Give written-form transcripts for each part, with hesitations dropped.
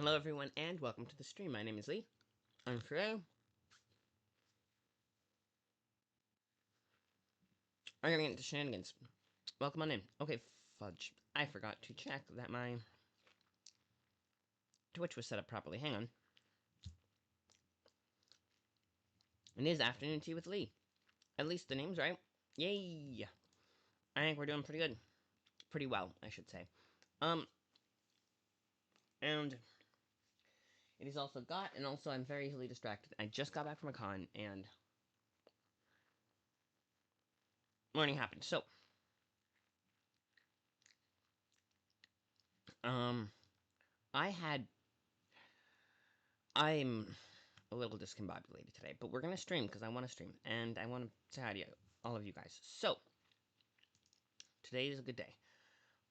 Hello everyone and welcome to the stream. My name is Lee. I'm today I'm gonna get into shenanigans. Welcome on in. Okay, fudge. I forgot to check that my Twitch was set up properly. Hang on. It is afternoon tea with Lee. At least the name's right. Yay! I think we're doing pretty good. Pretty well, I should say. And it is also and also I'm very easily distracted. I just got back from a con and morning happened. So I had I'm a little discombobulated today, but we're gonna stream because I want to stream and I want to say hi to all of you guys. So today is a good day.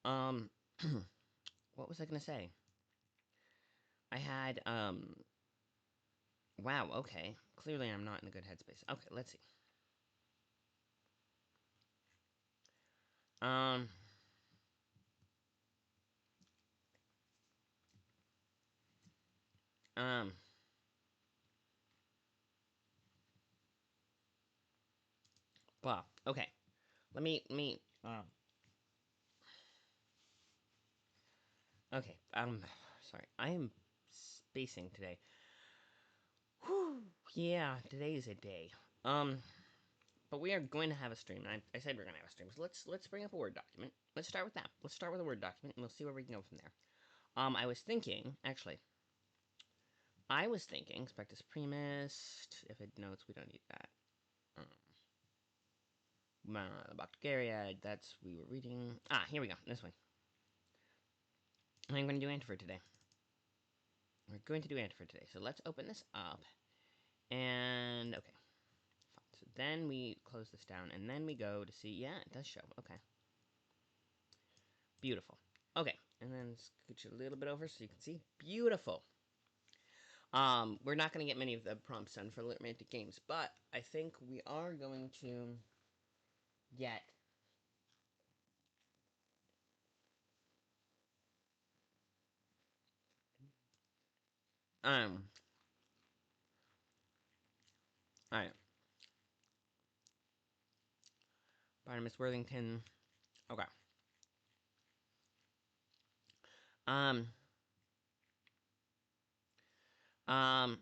What was I gonna say? I had Wow. Okay. Clearly, I'm not in a good headspace. Okay, let's see. Um. Um. Well. Okay. Let me. Okay. Sorry. I am spacing today. Whew. Yeah. Today is a day. But we are going to have a stream. I said we're going to have a stream. So let's bring up a Word document. Let's start with that. Let's start with a Word document, and we'll see where we can go from there. I was thinking, actually, Spectus Primus, if it notes, we don't need that. The Bacteria, that's, we were reading. Here we go, this one. I'm going to do Antifer today. We're going to do Antifer today. So let's open this up. And, okay. Fine. So then we close this down, and then we go to see, yeah, it does show, okay. Beautiful. Okay, and then scooch it a little bit over so you can see. Beautiful. We're not going to get many of the prompts done for Litmantic Games, but I think we are going to get alright. Barnabas Worthington. Okay. Um, um,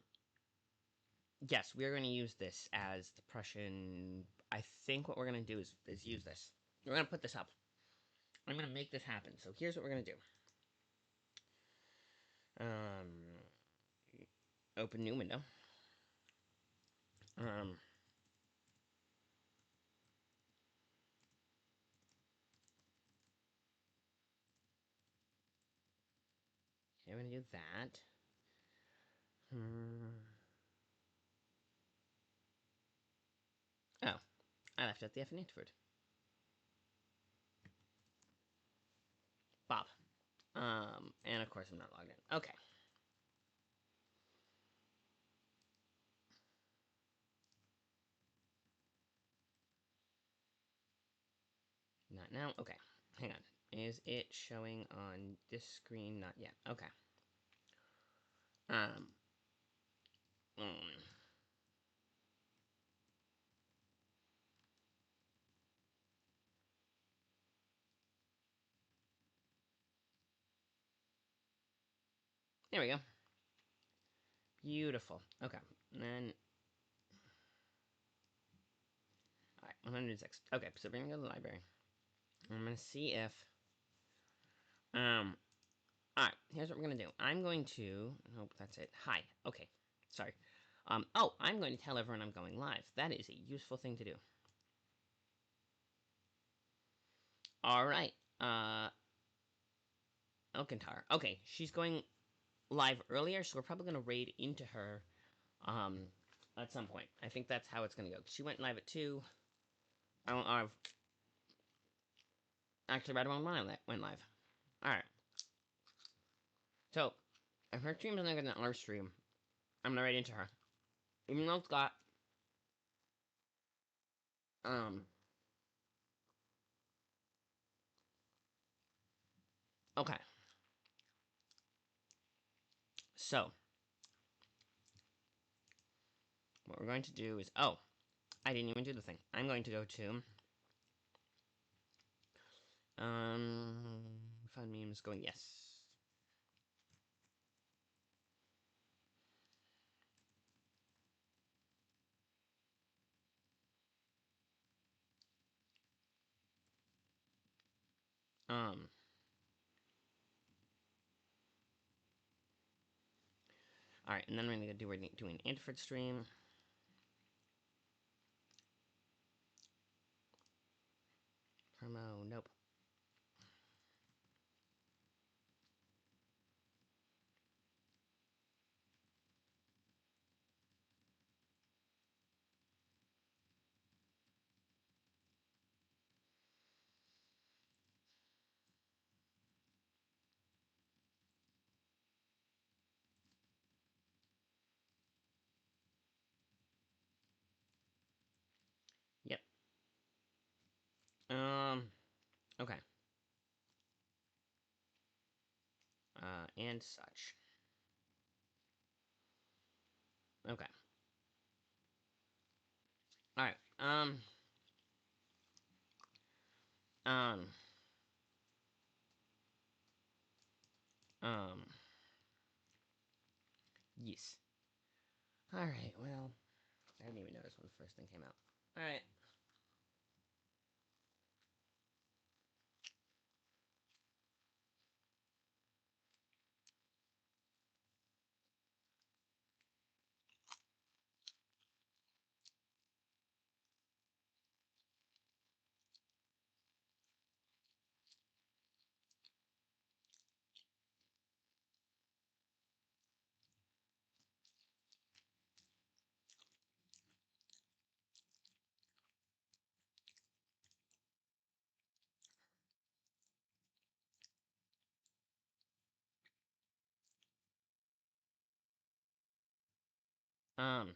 yes, we're going to use this as the Prussian. I think what we're going to do is use this. We're going to put this up. I'm going to make this happen. So here's what we're going to do. Open new window. Okay, I'm going to do that. Oh, I left out the F in Antford. Bob. And of course I'm not logged in. Okay. Not now. Okay. Hang on. Is it showing on this screen? Not yet. Okay. Um. mm. There we go. Beautiful. Okay. And then. Alright, 106. Okay, so we're gonna go to the library. I'm gonna see if. Alright, here's what we're gonna do. I'm going to. Nope, that's it. Hi. Okay. Sorry. Oh, I'm going to tell everyone I'm going live. That is a useful thing to do. Alright. Elkintar. Okay, she's going live earlier, so we're probably gonna raid into her, at some point. I think that's how it's gonna go. She went live at 2. I've actually right around when I went live. Alright. So, if her stream is not gonna our stream, I'm gonna raid into her. Even though it's got, um, okay. So, what we're going to do is, oh, I didn't even do the thing. I'm going to go to, fun memes, going yes. Alright, and then we're going to do, doing Antiford stream. Promo, nope. Yep. Okay. And such. Okay. Alright, um, um, yes. Alright, well, I didn't even notice when the first thing came out. Alright. Um,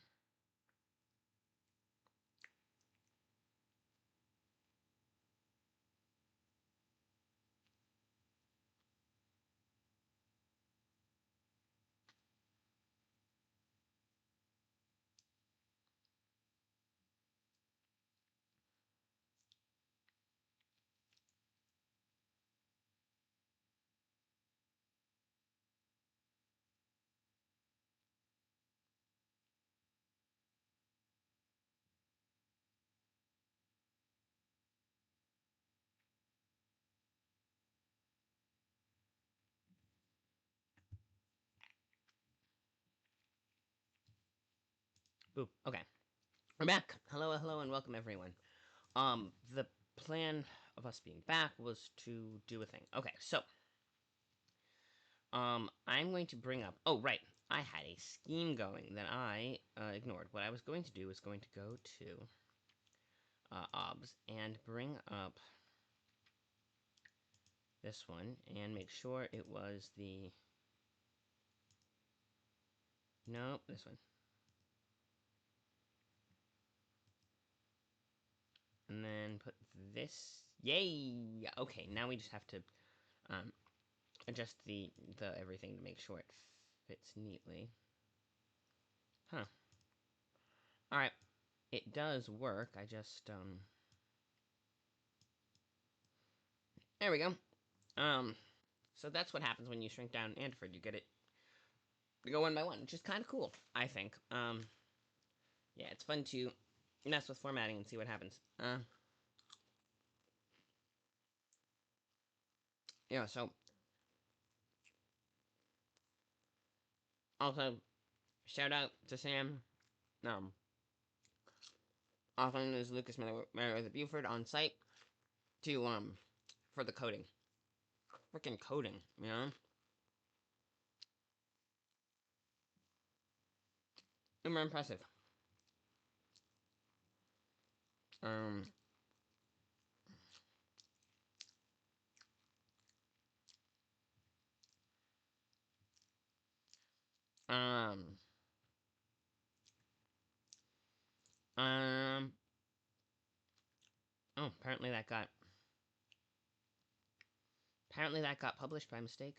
boop. Okay. We're back. Hello, hello, and welcome everyone. The plan of us being back was to do a thing. Okay, so, I'm going to bring up, oh, right. I had a scheme going that I, ignored. What I was going to do was going to go to, OBS and bring up this one and make sure it was the, nope, this one. And then put this, yay! Okay, now we just have to, adjust the everything to make sure it fits neatly. Huh. Alright. It does work, I just, there we go. So that's what happens when you shrink down Antiford. You get it to go one by one, which is kind of cool, I think. Yeah, it's fun to mess with formatting and see what happens. Yeah, so, also, shout out to Sam, also known as Lucas Meriwether Buford, on site, to, for the coding. Freaking coding, you know? Super impressive. Um, um, um, oh, apparently that got published by mistake.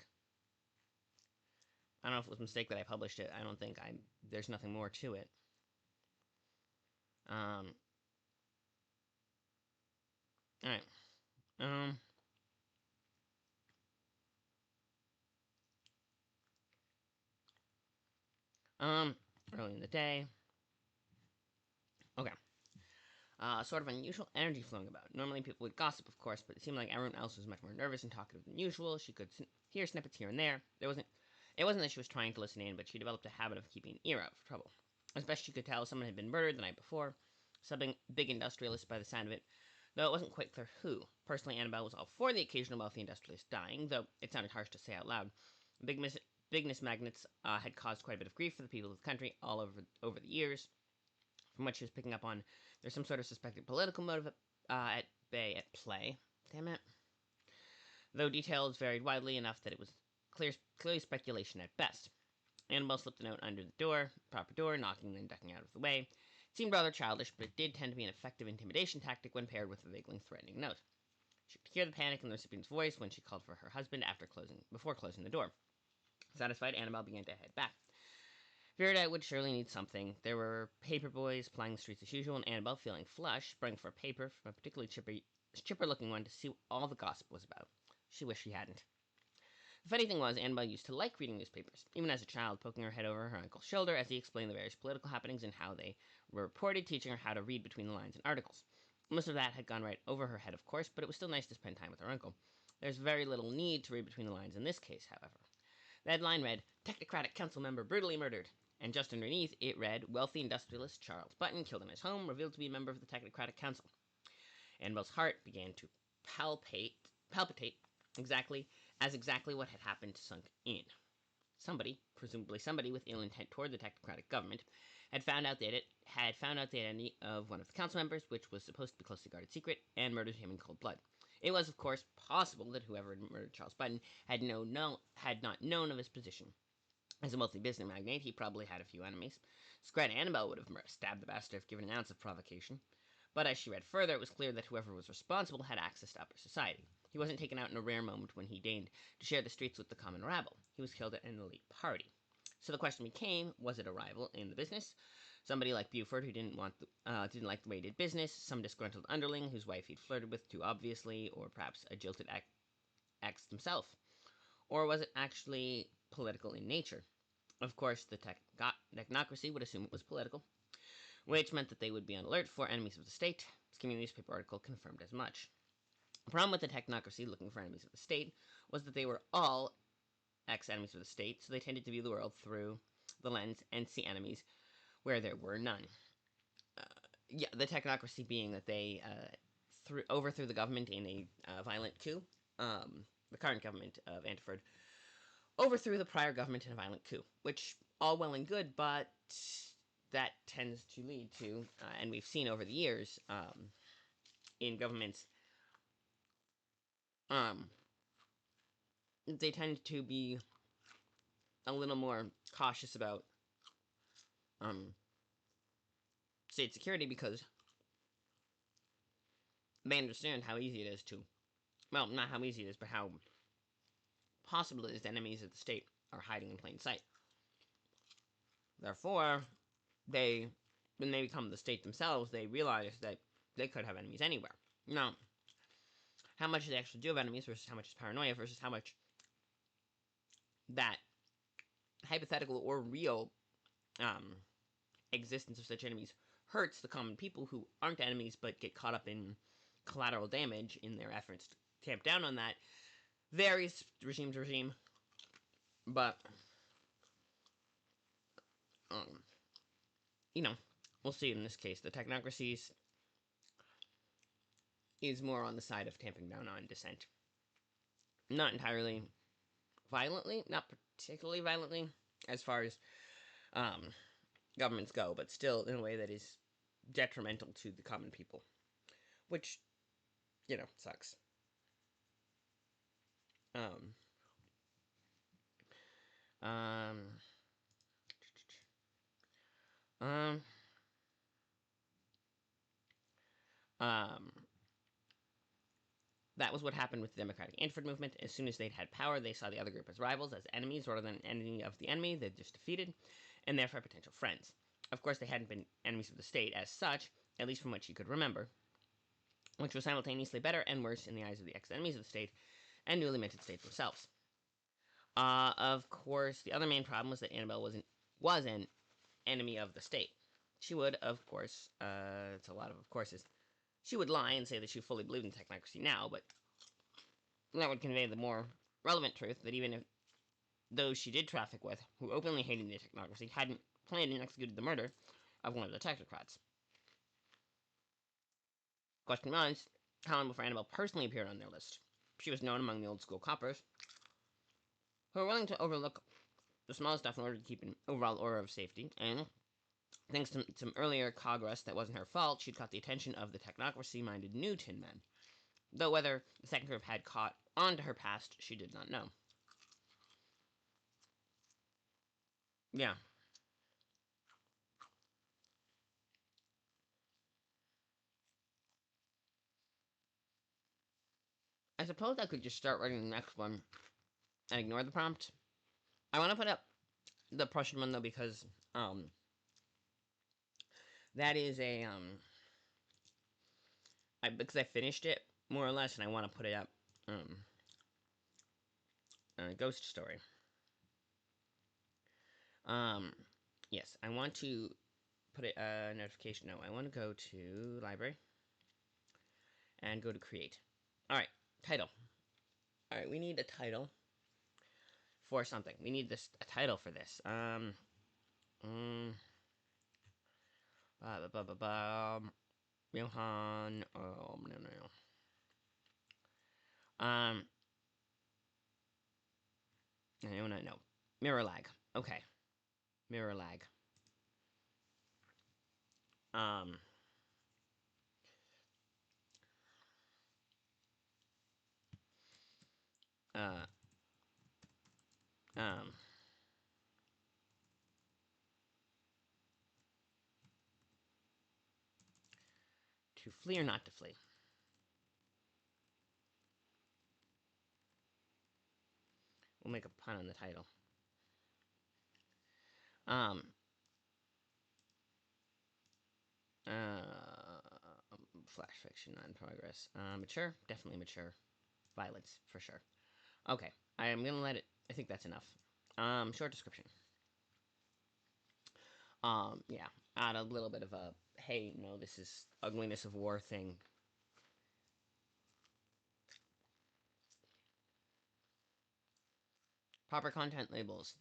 I don't know if it was a mistake that I published it. I don't think there's nothing more to it. Um, all right. Um, Early in the day. Okay. Sort of unusual energy flowing about. Normally people would gossip, of course, but it seemed like everyone else was much more nervous and talkative than usual. She could hear snippets here and there. It wasn't that she was trying to listen in, but she developed a habit of keeping an ear out for trouble. As best she could tell, someone had been murdered the night before. Some big industrialist by the sound of it, though it wasn't quite clear who. Personally, Annabelle was all for the occasional wealthy industrialist dying, though it sounded harsh to say out loud. Bigness magnets had caused quite a bit of grief for the people of the country all over the years. From what she was picking up on, there's some sort of suspected political motive at play. Damn it. Though details varied widely enough that it was clearly speculation at best. Annabelle slipped a note under the door, proper door, knocking and ducking out of the way. It seemed rather childish, but it did tend to be an effective intimidation tactic when paired with a vaguely threatening note. She could hear the panic in the recipient's voice when she called for her husband before closing the door. Satisfied, Annabelle began to head back. Feared I would surely need something. There were paper boys plying the streets as usual, and Annabelle, feeling flushed, sprang for a paper from a particularly chipper-looking one to see what all the gossip was about. She wished she hadn't. The funny thing was, Annabelle used to like reading newspapers, even as a child, poking her head over her uncle's shoulder as he explained the various political happenings and how they were reported, teaching her how to read between the lines in articles. Most of that had gone right over her head, of course, but it was still nice to spend time with her uncle. There's very little need to read between the lines in this case, however. The headline read, Technocratic Council Member Brutally Murdered, and just underneath it read, Wealthy Industrialist Charles Button Killed in His Home, Revealed to be a member of the Technocratic Council. Annabelle's heart began to palpitate exactly what had happened sunk in. Somebody, presumably somebody with ill intent toward the technocratic government, had found out the identity of one of the council members, which was supposed to be a closely guarded secret, and murdered him in cold blood. It was, of course, possible that whoever had murdered Charles Button had not known of his position. As a wealthy business magnate, he probably had a few enemies. Scrat Annabelle would have stabbed the bastard if given an ounce of provocation. But as she read further, it was clear that whoever was responsible had access to upper society. He wasn't taken out in a rare moment when he deigned to share the streets with the common rabble. He was killed at an elite party. So the question became, was it a rival in the business? Somebody like Buford who didn't like the way he did business, some disgruntled underling whose wife he'd flirted with too obviously, or perhaps a jilted ex himself? Or was it actually political in nature? Of course, the technocracy would assume it was political, which meant that they would be on alert for enemies of the state. The skimming newspaper article confirmed as much. The problem with the technocracy looking for enemies of the state was that they were all ex-enemies of the state, so they tended to view the world through the lens and see enemies where there were none. The technocracy being that they overthrew the government in a violent coup. The current government of Antiford overthrew the prior government in a violent coup, which all well and good, but that tends to lead to, and we've seen over the years in governments, they tend to be a little more cautious about state security because they understand how easy it is to, well, not how easy it is, but how possible it is that enemies of the state are hiding in plain sight. Therefore, when they become the state themselves, they realize that they could have enemies anywhere. Now, how much they actually do have enemies versus how much is paranoia versus how much that hypothetical or real existence of such enemies hurts the common people who aren't enemies but get caught up in collateral damage in their efforts to tamp down on that varies regime to regime. But, we'll see in this case. The technocracies is more on the side of tamping down on dissent. Not entirely violently, not particularly violently, as far as governments go, but still in a way that is detrimental to the common people. Which, sucks. Um, um, um, um, That was what happened with the Democratic Infantry Movement. As soon as they'd had power, they saw the other group as rivals, as enemies, rather than an enemy of the enemy they'd just defeated, and therefore potential friends. Of course, they hadn't been enemies of the state as such, at least from what she could remember, which was simultaneously better and worse in the eyes of the ex-enemies of the state and newly minted states themselves. Of course, the other main problem was that Annabelle was an enemy of the state. She would, of course, it's a lot of courses, she would lie and say that she fully believed in technocracy now, but that would convey the more relevant truth that even if those she did traffic with, who openly hated the technocracy, hadn't planned and executed the murder of one of the technocrats. Question was, how long before Annabelle personally appeared on their list? She was known among the old school coppers, who were willing to overlook the smallest stuff in order to keep an overall aura of safety, and thanks to some earlier progress that wasn't her fault, she'd caught the attention of the technocracy-minded new Tin Men. Though whether the second group had caught on to her past, she did not know. Yeah. I suppose I could just start writing the next one and ignore the prompt. I want to put up the Prussian one, though, because, that is a, because I finished it, more or less, and I want to put it up, Ghost Story. Yes, I want to put a notification. No, I want to go to library and go to create. Alright, title. Alright, we need a title for something. We need a title for this. Johan, no. No. Mirror lag. Okay. Mirror lag. Um, uh, um, to flee or not to flee? We'll make a pun on the title. Um, flash fiction, not in progress. Mature? Definitely mature. Violence, for sure. Okay, I am gonna let it, I think that's enough. Short description. Yeah, add a little bit of a, hey, no, this is ugliness of war thing. Proper content labels.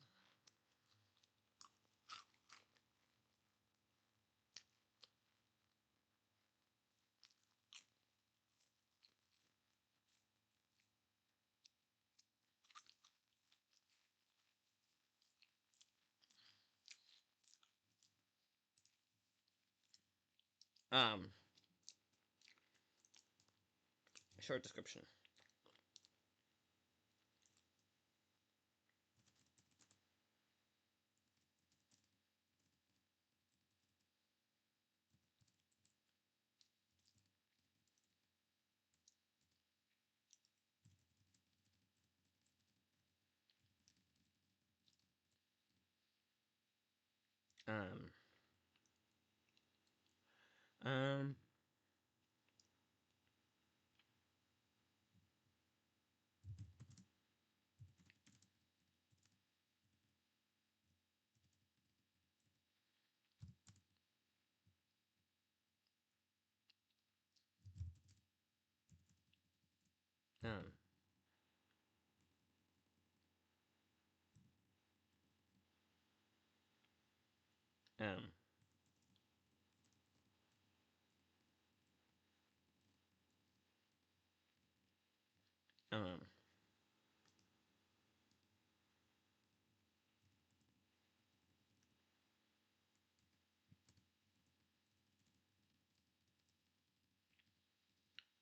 Um, Short description. Um, um, um, um, um,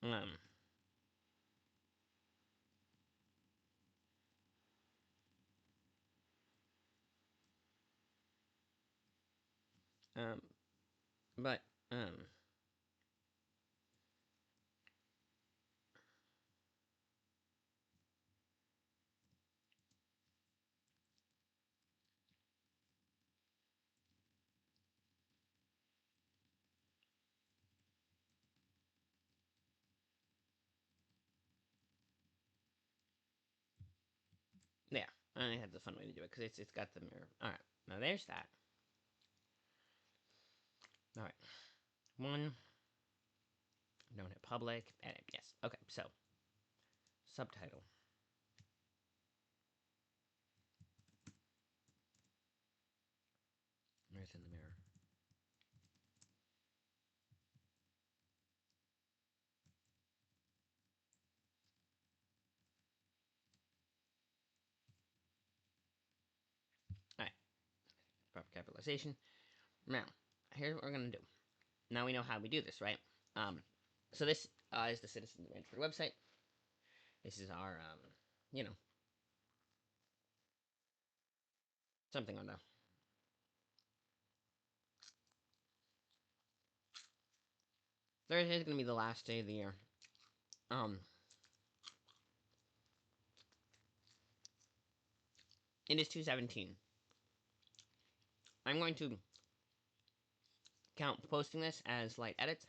um, um, but, um, I think that's a fun way to do it because it's got the mirror. All right, now there's that. All right, one. Don't hit public. Edit. Yes. Okay. So subtitle. Where's in the mirror? All right. Proper capitalization. Now, here's what we're gonna do. Now we know how we do this, right? So this is the Citizen Ranchford website. This is our, you know, something on the. Thursday is gonna be the last day of the year. Um, it is 2/17. I'm going to count posting this as light edits,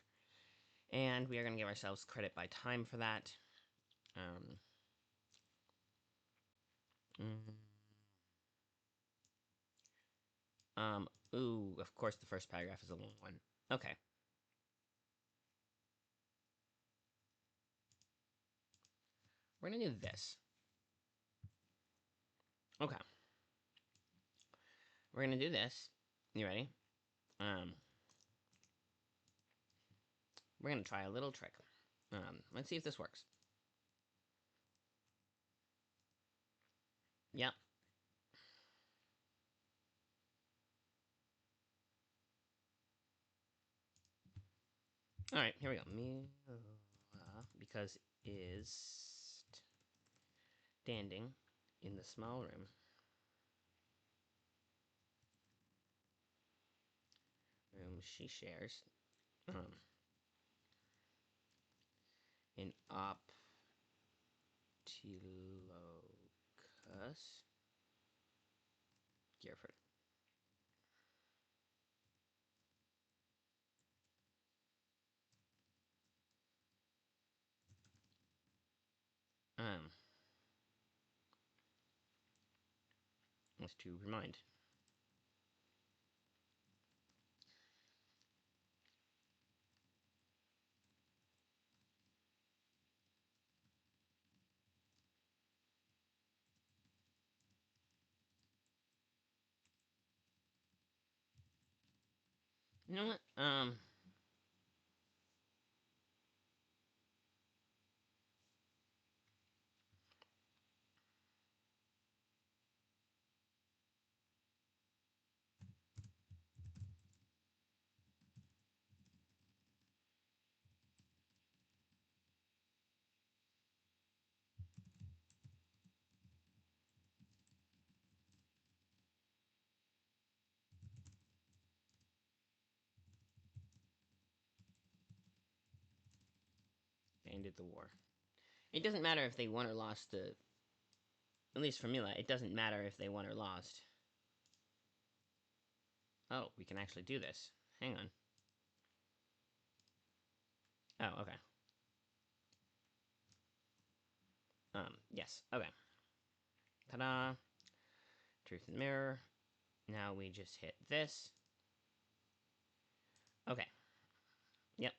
and we are gonna give ourselves credit by time for that. Um, mm, ooh, of course the first paragraph is a long one. Okay. We're gonna do this. Okay. We're gonna do this. You ready? Um, we're gonna try a little trick. Let's see if this works. Yep. Alright, here we go. Mila, because is standing in the small room. Room she shares. In Optilocus Gearford. Was to remind. You know what? They ended the war. It doesn't matter if they won or lost the. At least for Mila, it doesn't matter if they won or lost. Oh, we can actually do this. Hang on. Oh, okay. Yes. Okay. Ta-da. Truth in the mirror. Now we just hit this. Okay. Yep.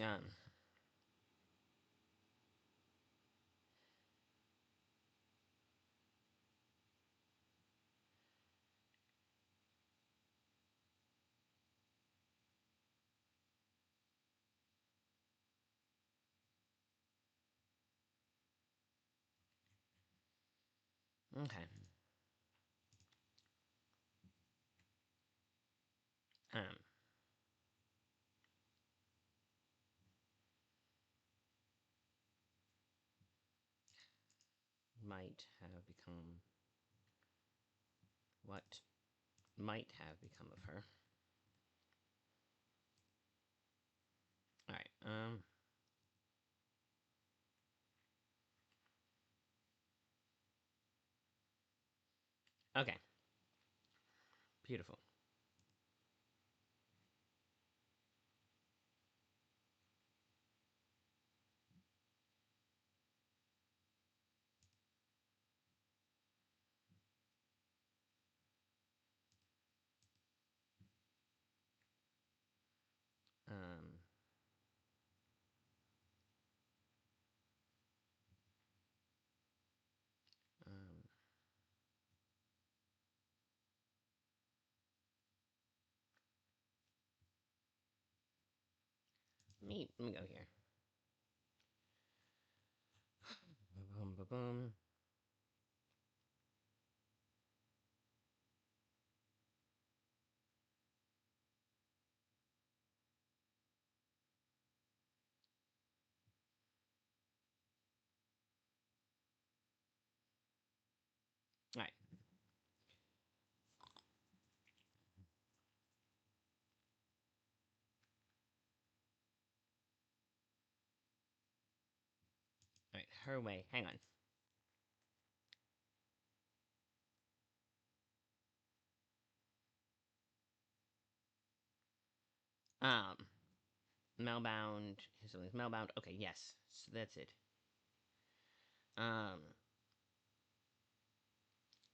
Um. Okay. Um. Might have become. What might have become of her. Alright, okay. Beautiful. let me go here. Boom, boom, boom. All right. All right. Her way. Hang on. Um, Melbound. His siblings Melbound. Okay. Yes. So that's it. Um.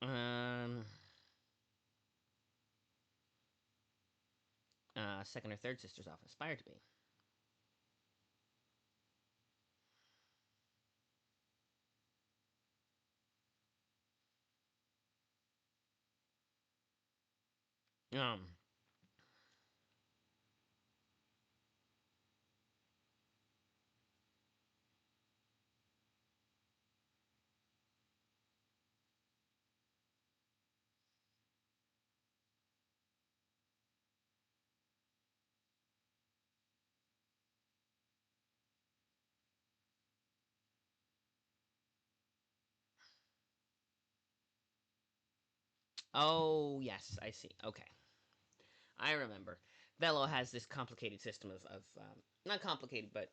Um. Second or third sisters often aspire to be. Um. Oh yes, I see. Okay, I remember. Velo has this complicated system of not complicated, but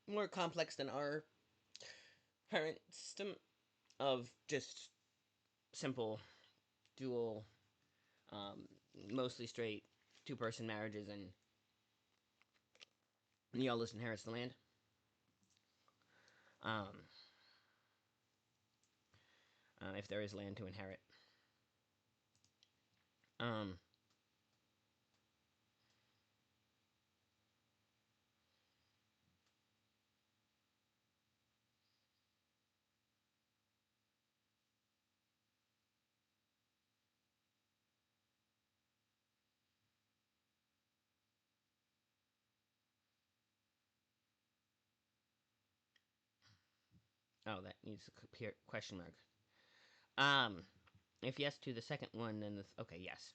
more complex than our current system of just simple dual, um, mostly straight two-person marriages, and the eldest inherits the land. Um, if there is land to inherit. Um, oh, that needs a question mark. Um, if yes to the second one, then okay, yes.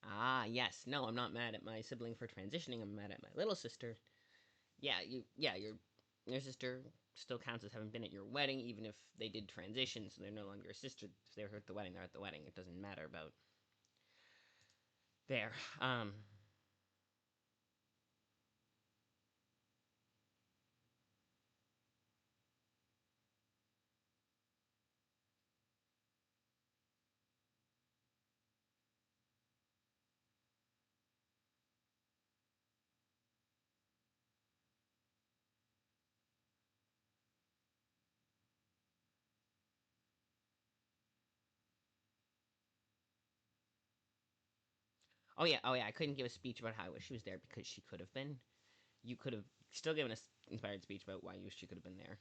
Ah, yes. No, I'm not mad at my sibling for transitioning. I'm mad at my little sister. Your sister still counts as having been at your wedding, even if they did transition, so they're no longer a sister. If they were at the wedding, they're at the wedding. It doesn't matter about there. Oh yeah. I couldn't give a speech about how I wish she was there because she could have been. You could have still given an inspired speech about why you wish she could have been there.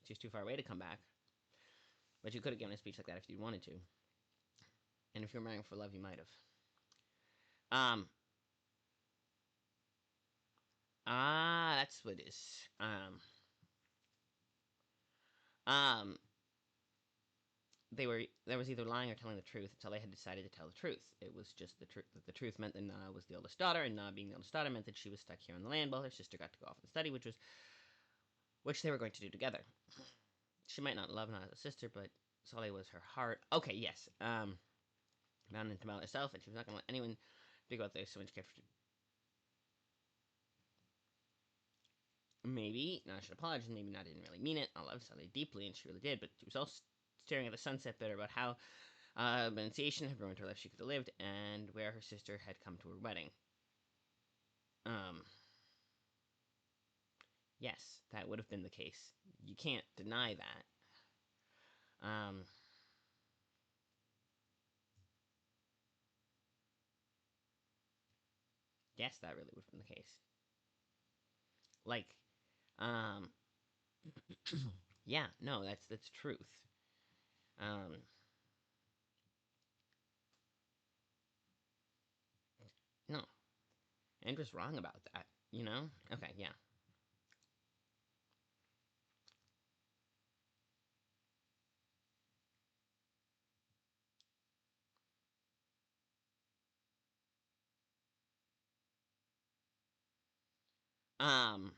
She's too far away to come back, but you could have given a speech like that if you wanted to. And if you were marrying for love, you might have. Um, that's what it is. Um, there was either lying or telling the truth until they had decided to tell the truth. It was just the truth. The truth meant that Na was the oldest daughter, and Na being the oldest daughter meant that she was stuck here on the land while her sister got to go off and study, which they were going to do together. She might not love Na as a sister, but Solly was her heart. Okay, yes. Bound into Mel herself, and she was not going to let anyone speak about this. So when she kept maybe Na should apologize. Maybe Na didn't really mean it. I love Solly deeply, and she really did. But she was also staring at the sunset, bitter about how Annunciation had ruined her life she could have lived, and where her sister had come to her wedding. Um, yes, that would have been the case. You can't deny that. guess that really would have been the case. Like, um, yeah, no, that's truth. Um, no, Andrew's wrong about that. You know? Okay, yeah. Um,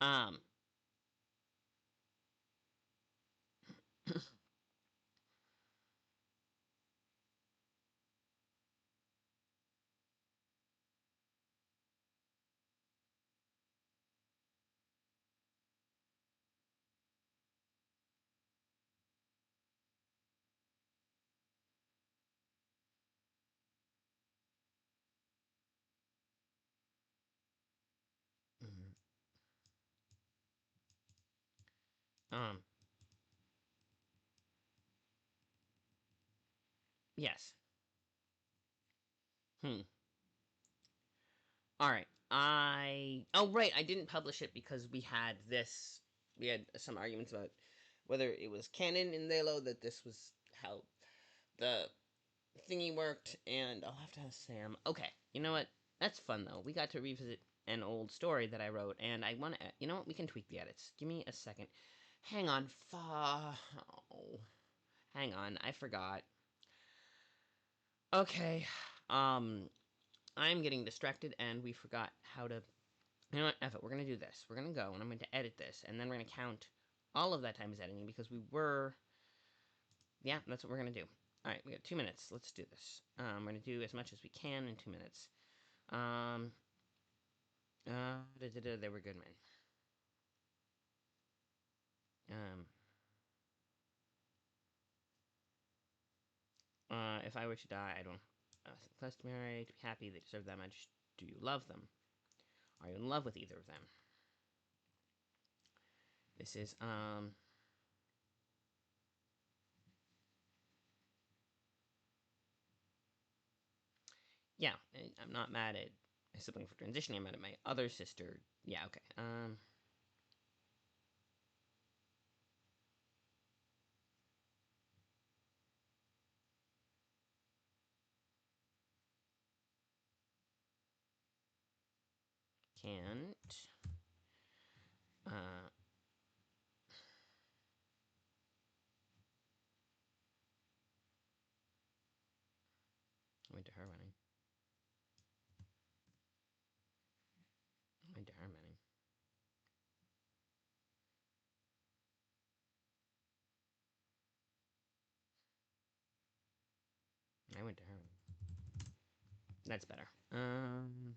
um, um, yes. Hmm. All right. Oh, right. I didn't publish it because we had this. We had some arguments about whether it was canon in Halo that this was how the thingy worked, and I'll have to ask Sam. Okay, you know what? That's fun though. We got to revisit an old story that I wrote, and I want to. You know what? We can tweak the edits. Give me a second. Hang on. Oh, hang on. I forgot. Okay. Um, I'm getting distracted, and we forgot how to. You know what? F it. We're gonna do this. We're gonna go, and I'm going to edit this, and then we're gonna count all of that time as editing because we were. Yeah, that's what we're gonna do. All right, we got 2 minutes. Let's do this. We're gonna do as much as we can in 2 minutes. Um, they were good men. Um, if I were to die, I don't. Customary to be happy they deserve that much. Do you love them? Are you in love with either of them? This is yeah. I'm not mad at my sibling for transitioning. I'm mad at my other sister. Yeah, okay. Can't. Uh, I went to her wedding. I went to her wedding. I went to her wedding. That's better. Um,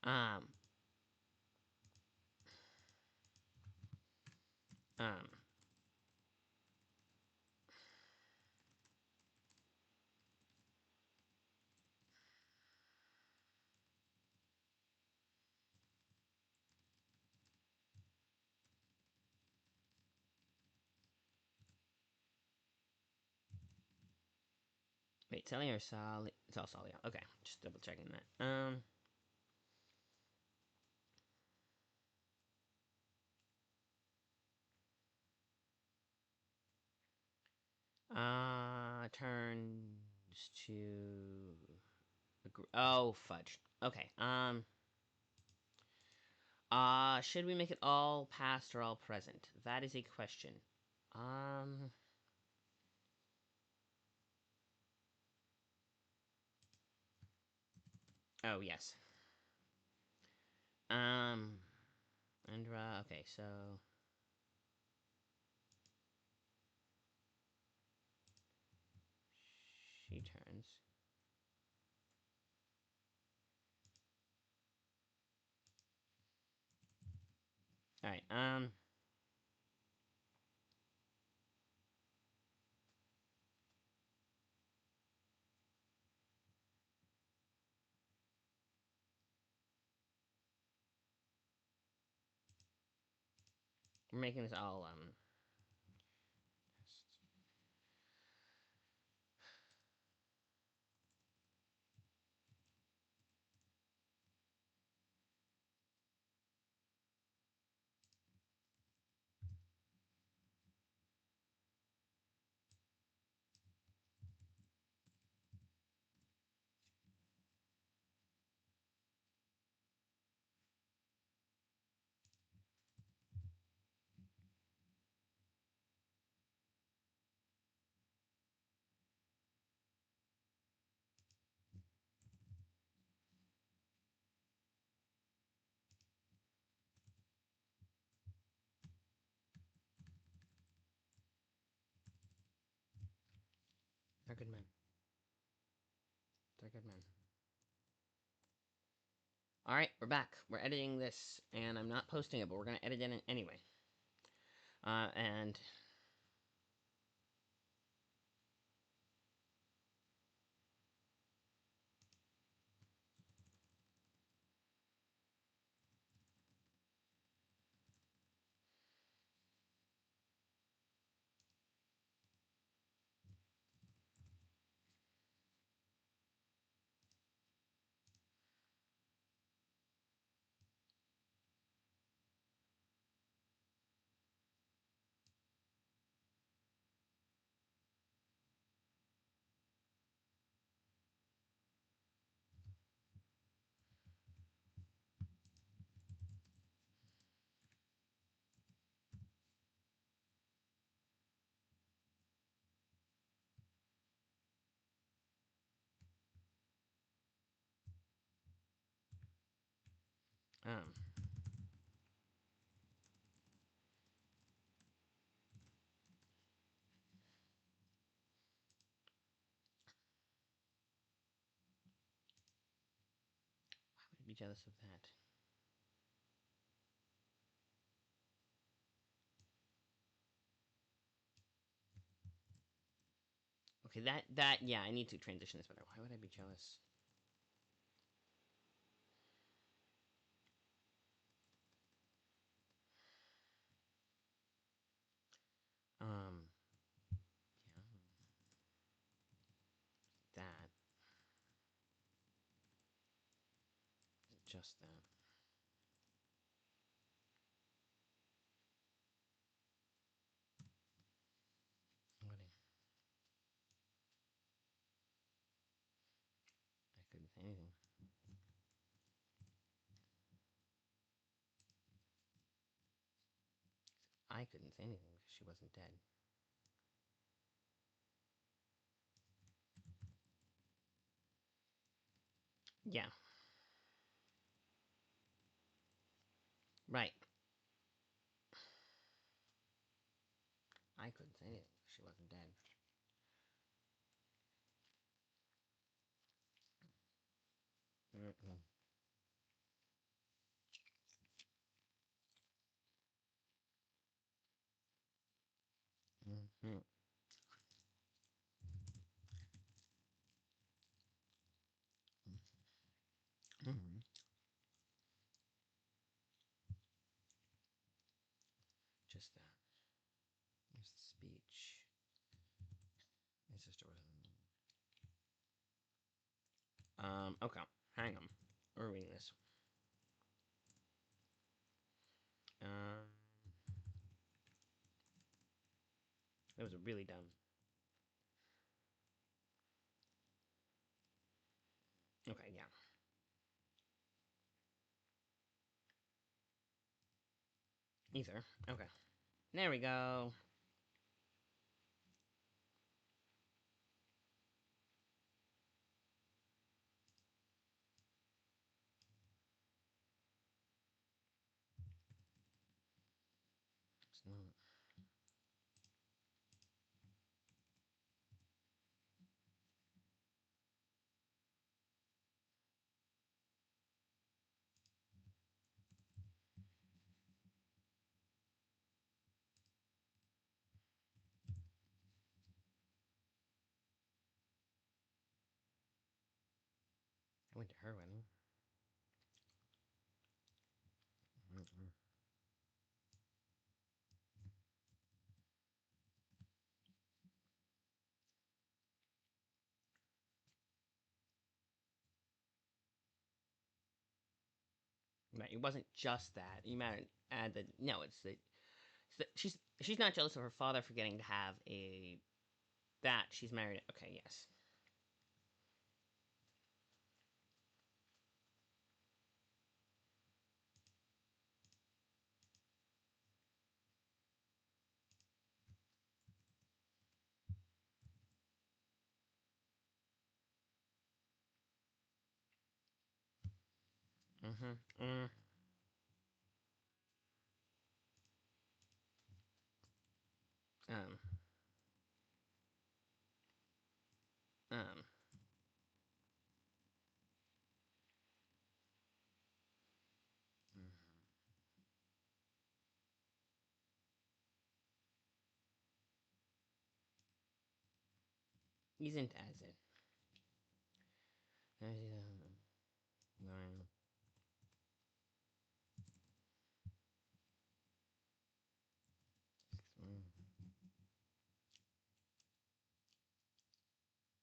um, um. Wait, Sally or Sally? It's all Sally. Okay, just double checking that. Turns to. Oh, fudge. Okay. Should we make it all past or all present? That is a question. Um. Oh yes. Indra. Okay, so she turns. All right. We're making this all they're good men. They're good men. All right, we're back. We're editing this, and I'm not posting it, but we're gonna edit it anyway. And um, why would I be jealous of that? Okay, yeah, I need to transition this better. Why would I be jealous? Um, yeah, that, just that. What I couldn't say anything. I couldn't say anything because she wasn't dead. Yeah, right. I couldn't say anything because she wasn't dead. Mm-mm. Mm-hmm. Mm-hmm. Just that. Here's the speech. My sister was. Okay. Hang on. We're reading this. Um, it was really dumb. Okay, yeah. Ether. Okay. There we go. went to her wedding. Mm-mm. Right, it wasn't just that. You might add that. No, it's that she's not jealous of her father for getting to have a that she's married. Okay, yes. Mm-hmm. Um. Um. Isn't as it. Nine.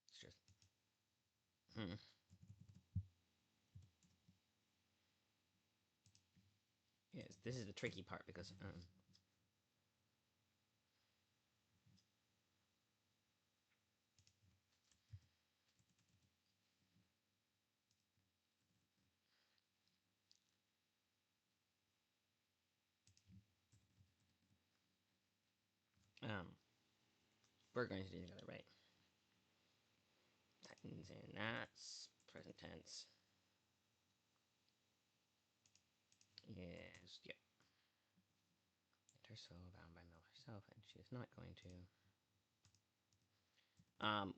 It's just. Hmm. Yes, this is the tricky part because we're going to do together, right? Titans and that's present tense. Yes, yep. Enter so bound by Mel herself, and she is not going to.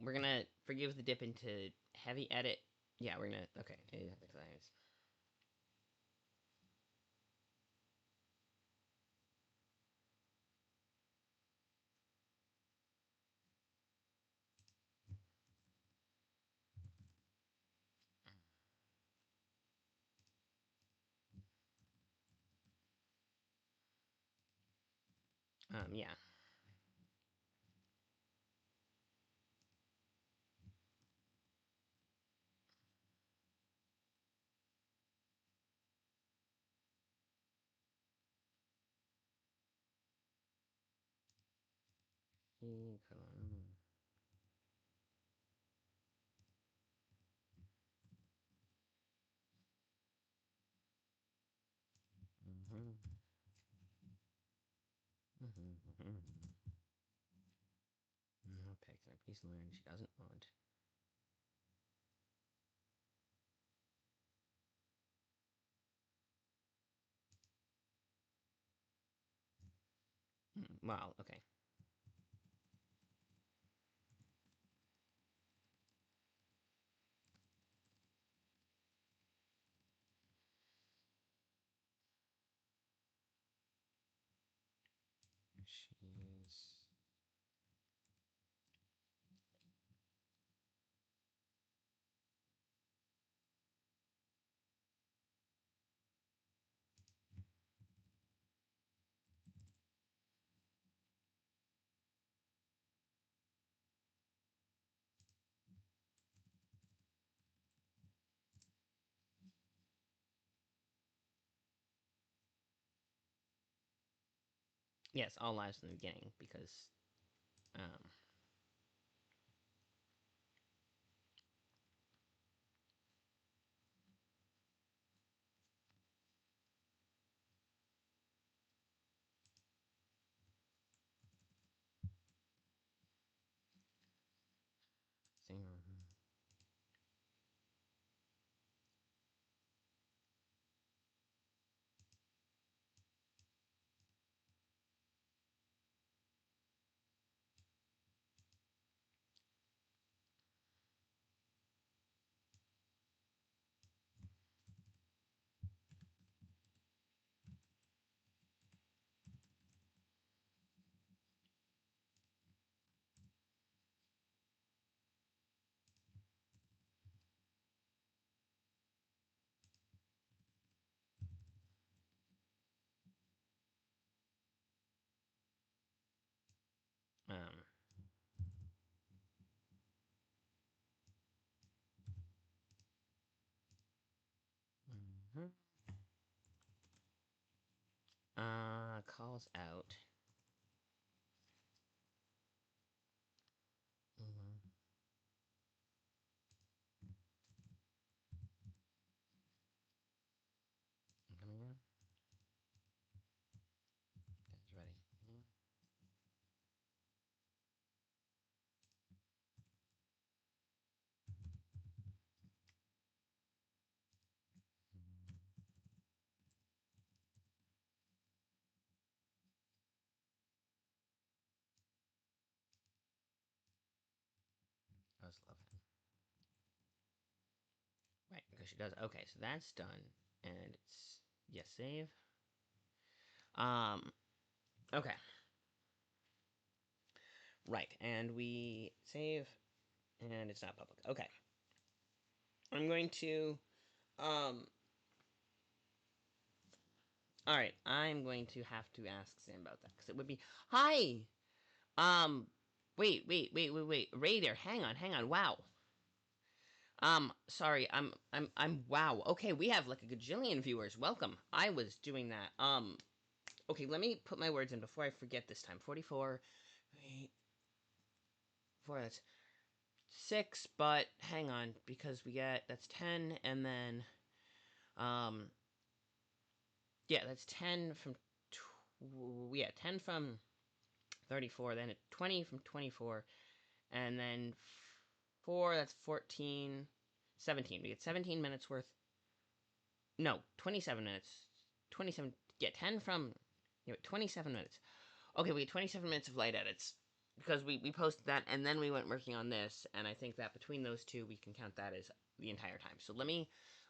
We're gonna forgive the dip into heavy edit. Yeah, we're gonna. Okay, yeah. Mm-hmm. Mm-hmm. No pick. Please learn she doesn't want. Well, okay. She is. Yes, all lives from the beginning because um. Singer. Calls out. Coming in. That's ready. I just love him. Right, because she does. Okay, so that's done, and it's yes, save. Okay. Right, and we save, and it's not public. Okay. I'm going to, alright, I'm going to have to ask Sam about that, because it would be, hi! Wait. Raider, hang on, wow. Sorry, I'm, wow. Okay, we have like a gajillion viewers. Welcome. I was doing that. Okay, let me put my words in before I forget this time. 44, wait, 4, that's 6, but hang on, because we get, that's 10, and then, yeah, that's 10 from, yeah, 10 from 34, then 20 from 24, and then 4, that's 14, 17. We get 17 minutes worth, no, 27 minutes, 27, yeah, 10 from, yeah, 27 minutes. Okay, we had 27 minutes of light edits, because we posted that, and then we went working on this, and I think that between those two, we can count that as the entire time. So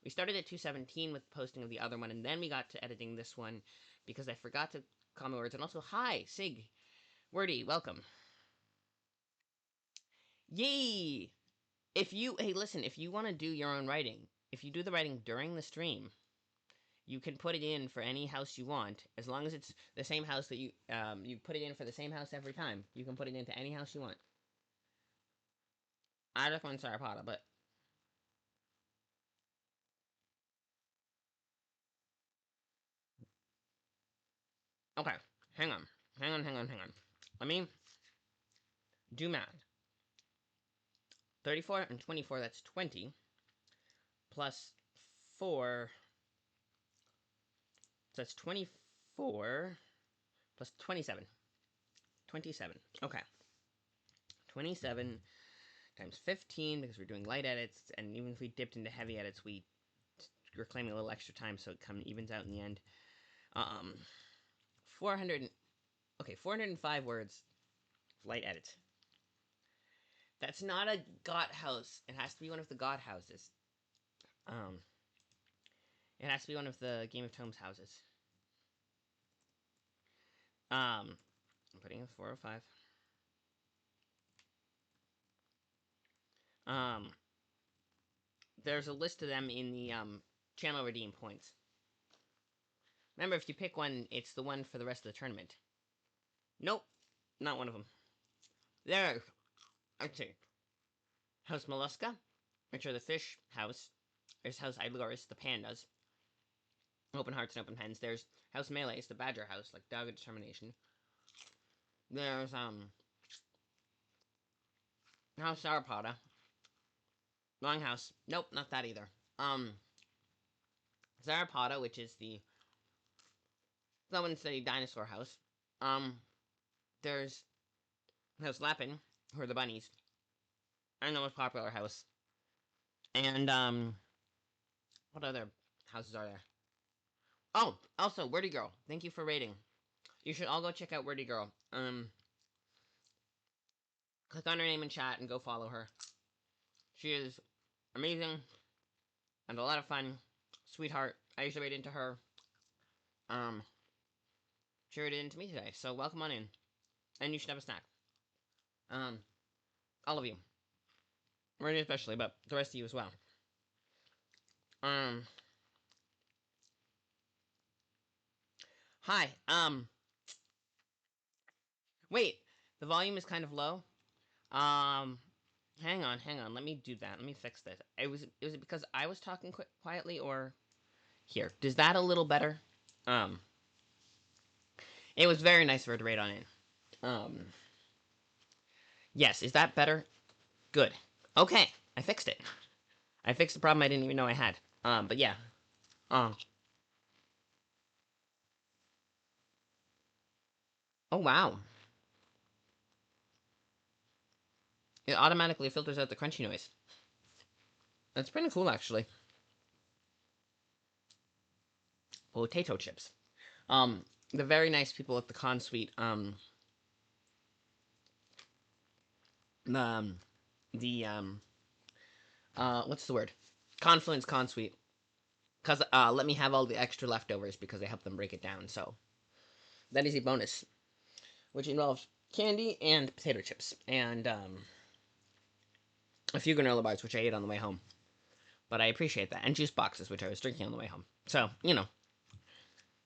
we started at 2:17 with posting of the other one, and then we got to editing this one, because I forgot to call my words, and also, hi, Sig, Wordy, welcome. Yay! Hey, listen, if you want to do your own writing, if you do the writing during the stream, you can put it in for any house you want, as long as it's the same house that you put it in for the same house every time. You can put it into any house you want. I recommend Sarapata, but okay. Hang on. Let me do math. 34 and 24, that's 20. Plus 4, so that's 24. Plus 27. 27. Okay. 27 times 15, because we're doing light edits, and even if we dipped into heavy edits, we're claiming a little extra time, so it evens out in the end. 400, okay, 405 words, light edit. That's not a got house. It has to be one of the god houses. It has to be one of the Game of Tomes houses. I'm putting in 405. There's a list of them in the channel redeem points. Remember, if you pick one, it's the one for the rest of the tournament. Nope, not one of them. There, okay. House Mollusca, which are the fish house. There's House Idloris, the pandas. Open hearts and open pens. There's House Melee's, the badger house, like Dogged Determination. There's House Sauropoda. Longhouse. Nope, not that either. Sauropoda, which is the someone say dinosaur house. There's House Lapin, who are the bunnies, and the most popular house. And what other houses are there? Oh, also Wordy Girl. Thank you for rating. You should all go check out Wordy Girl. Click on her name in chat and go follow her. She is amazing and a lot of fun. Sweetheart. I used to rate into her. She rated into me today, so welcome on in. And you should have a snack. All of you. Wordy especially, but the rest of you as well. Hi. Wait. The volume is kind of low. Hang on. Let me do that. Let me fix this. Was it because I was talking quietly, or Here, does that a little better? Um, it was very nice of her to rate on it. Yes, is that better? Good. Okay, I fixed it. I fixed the problem I didn't even know I had. But yeah. Um. Oh wow. It automatically filters out the crunchy noise. That's pretty cool, actually. Potato chips. The very nice people at the Con Suite. Um, the what's the word? Confluence Con Suite. Cause let me have all the extra leftovers because I helped them break it down. So that is a bonus, which involves candy and potato chips and a few granola bars, which I ate on the way home. But I appreciate that, and juice boxes, which I was drinking on the way home. So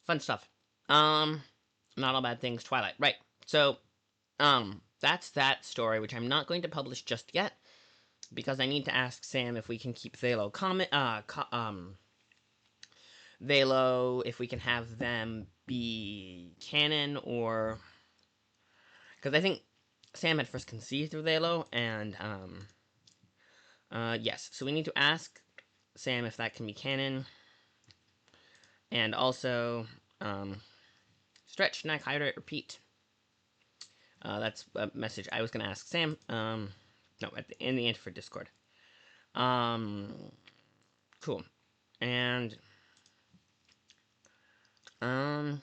fun stuff. Um, not all bad things. Twilight, right? So, that's that story, which I'm not going to publish just yet because I need to ask Sam if we can keep Velo Velo, if we can have them be canon, or because I think Sam had first conceived of Velo, and yes, so we need to ask Sam if that can be canon, and also stretch, neck, hydrate, repeat. That's a message I was gonna ask Sam. No, in the end for Discord. Um, cool, and um,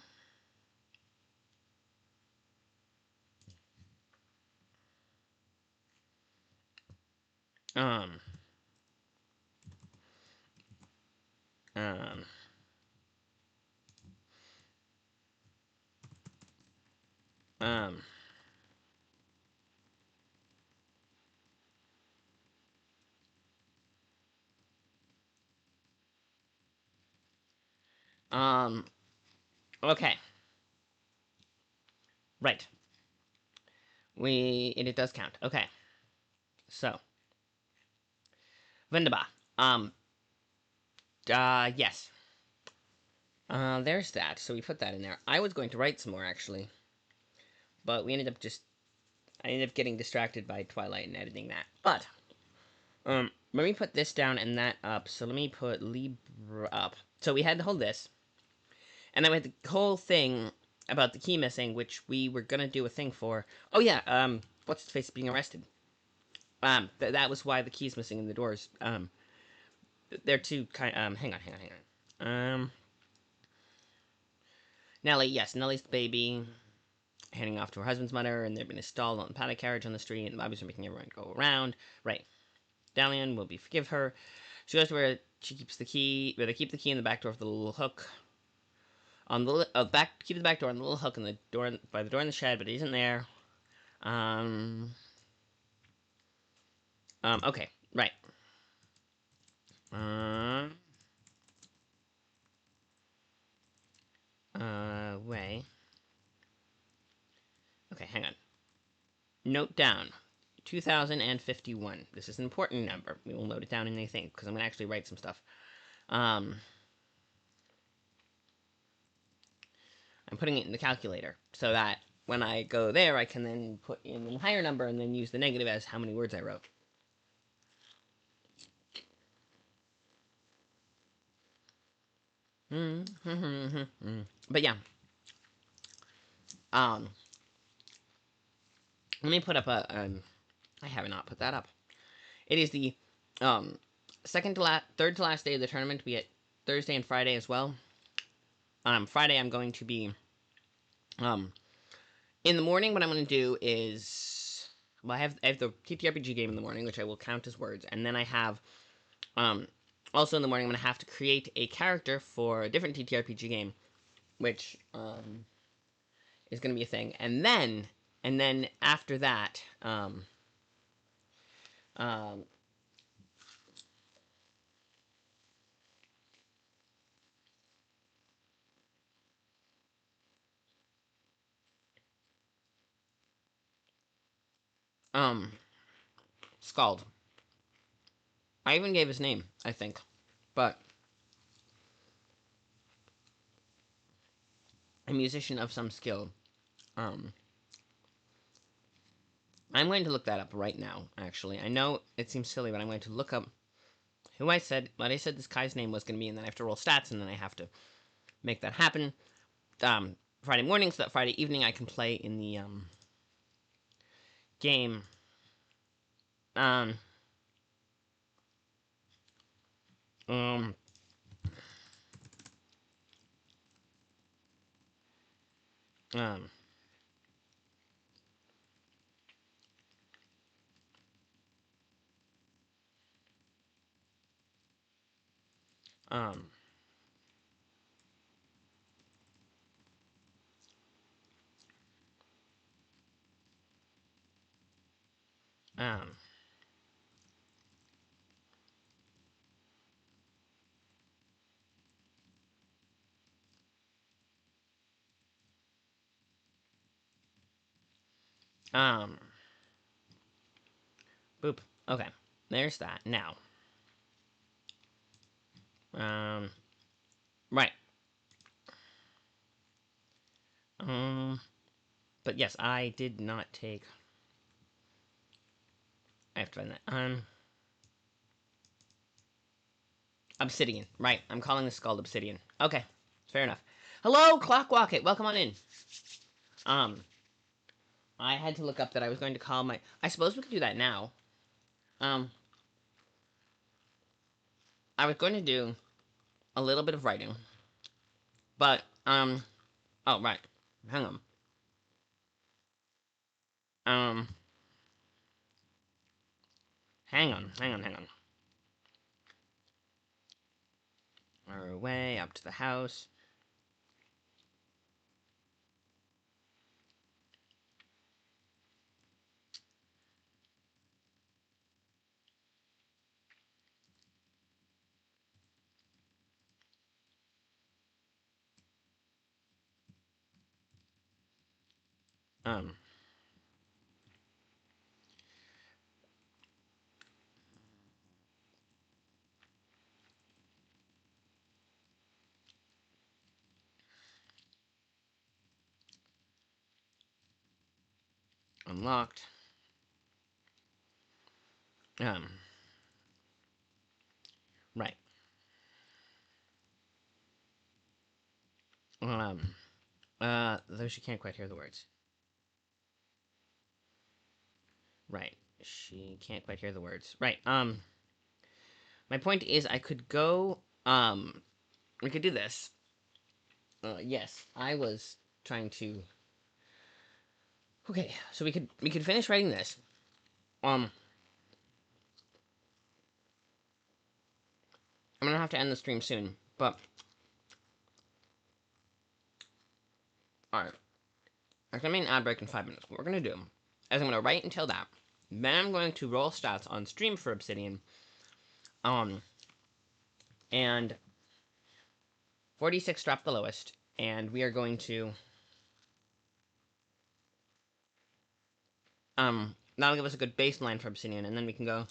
um, um, um, um. Okay, right. It does count. Okay, so Vindaba. Um. Yes. There's that. So we put that in there. I was going to write some more actually, but we ended up just. I ended up getting distracted by Twilight and editing that. But let me put this down and that up. So let me put Libra up. So we had to hold this, and then we had the whole thing about the key missing, which we were gonna do a thing for. Oh yeah, what's his face being arrested? That was why the key's missing in the doors. They're two kind. Hang on. Nellie, yes, Nellie's the baby, handing off to her husband's mother, and they've been installed on the paddock carriage on the street, and the bobbies are making everyone go around. Right. Dalian will be forgive her. She goes to where she keeps the key, where they keep the key in the back door of the little hook. On the back, keep the back door on the little hook in the door by the door in the shed, but it isn't there. Um. Okay. Right. Um. Way. Okay. Hang on. Note down. 2051. This is an important number. We will note it down in anything because I'm gonna actually write some stuff. Um. I'm putting it in the calculator so that when I go there, I can then put in a higher number and then use the negative as how many words I wrote. But yeah, um, let me put up a. I have not put that up. It is the um third to last day of the tournament. We get Thursday and Friday as well. Friday I'm going to be um in the morning. What I'm going to do is well, I have the TTRPG game in the morning, which I will count as words, and then I have also in the morning I'm going to have to create a character for a different TTRPG game, which is going to be a thing, and then after that um, um, Scald. I even gave his name, I think, but a musician of some skill. Um, I'm going to look that up right now, actually. I know it seems silly, but I'm going to look up what I said this guy's name was going to be, and then I have to roll stats, and then I have to make that happen. Friday morning, so that Friday evening I can play in the, game. Um, um, um, um, um, um, boop. Okay, there's that. Now, um, right. Um, but yes, I did not take. I have to find that. Obsidian. Right. I'm calling this called Obsidian. Okay. Fair enough. Hello, Clockwocket. Welcome on in. Um, I had to look up that I was going to call my. I suppose we could do that now. Um, I was going to do a little bit of writing, but oh right, hang on. Um, hang on. Our way up to the house. Um, unlocked. Um, right. Um, though she can't quite hear the words. Right. She can't quite hear the words. Right. My point is, I could go. We could do this. Yes, I was trying to. Okay, so we could finish writing this. Um, I'm gonna have to end the stream soon, but all right. I'm gonna make an ad break in 5 minutes. What we're gonna do is I'm gonna write until that. Then I'm going to roll stats on stream for Obsidian. Um, and 46 dropped the lowest, and we are going to that'll give us a good baseline for Obsidian, and then we can go.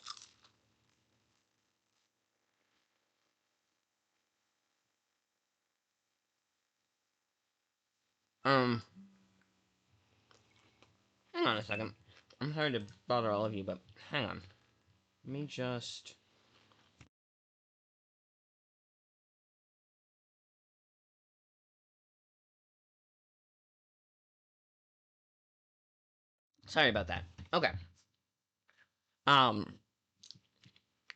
Um, hang on a second. I'm sorry to bother all of you, but hang on. Let me just. Sorry about that. Okay. Um,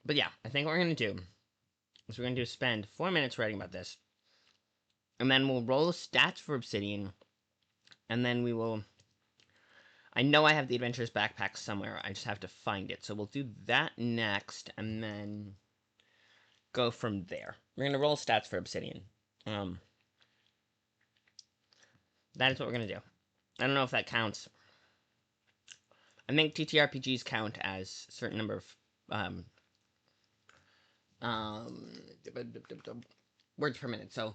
but yeah, I think what we're gonna do is we're going to spend 4 minutes writing about this, and then we'll roll stats for Obsidian, and then we will. I know I have the Adventurous Backpack somewhere. I just have to find it. So we'll do that next, and then go from there. We're gonna roll stats for Obsidian. Um, that is what we're gonna do. I don't know if that counts. I think TTRPGs count as a certain number of um, um, words per minute. So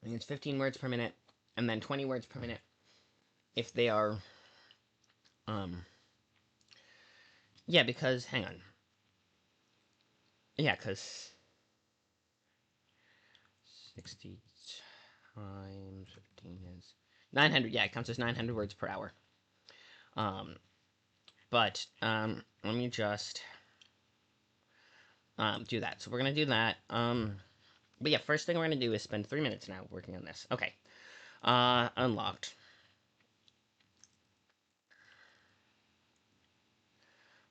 I think it's 15 words per minute, and then 20 words per minute if they are. Um, yeah, because hang on. Yeah, because 60. times 15 is 900. Yeah, it counts as 900 words per hour. But let me just do that. So we're gonna do that. But yeah, first thing we're gonna do is spend 3 minutes now working on this. Okay. Unlocked.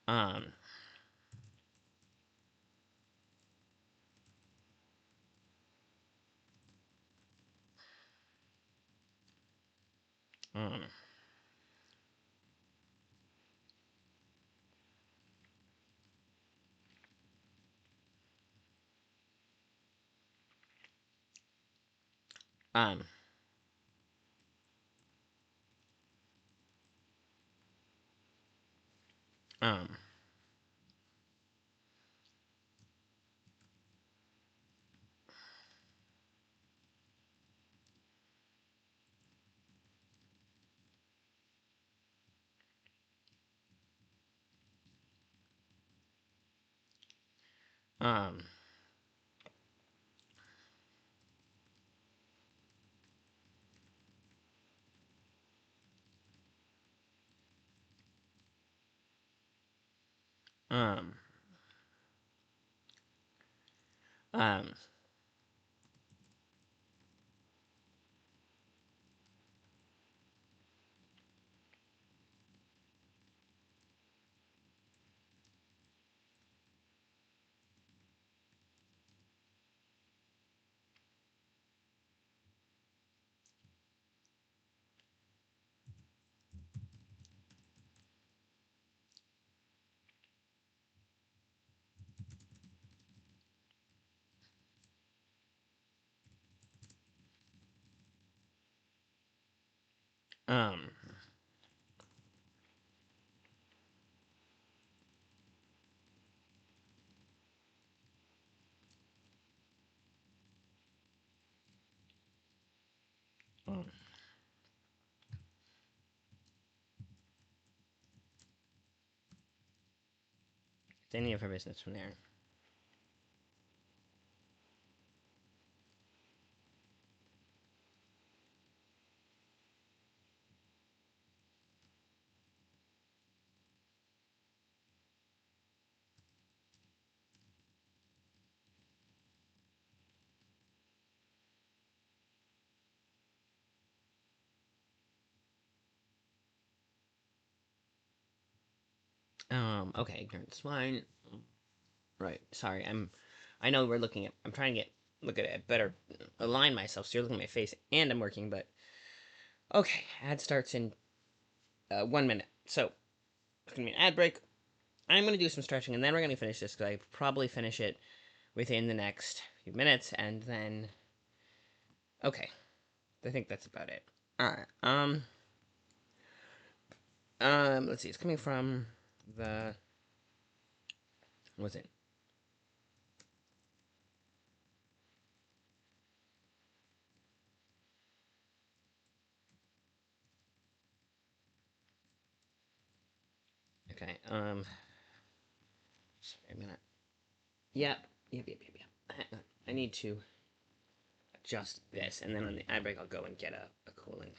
Um, um, um, um, um, um, um, um, um. It's any of her business from there. Okay, ignorance fine. Right. Sorry, I know we're looking at. I'm trying to look at it better, align myself. So you're looking at my face, and I'm working. But okay, ad starts in 1 minute. So it's gonna be an ad break. I'm gonna do some stretching, and then we're gonna finish this because I probably finish it within the next few minutes, and then okay, I think that's about it. All right. Let's see. It's coming from the. What's it? Okay. Sorry, I'm gonna. Yep. Yep. I need to adjust this, and then on the ad break, I'll go and get a cooling.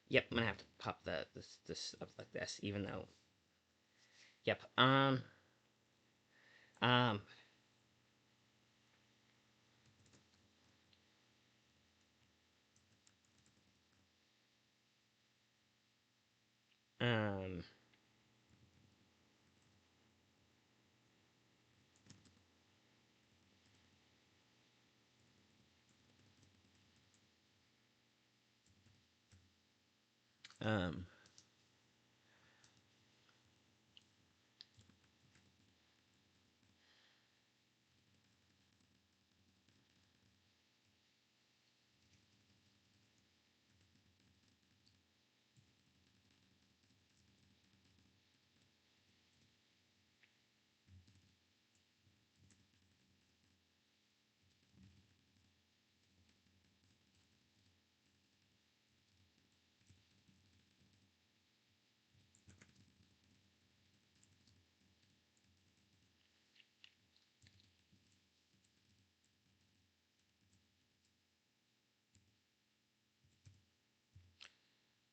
Yep. I'm gonna have to pop this up like this, even though. Yep. Um. Um. Um.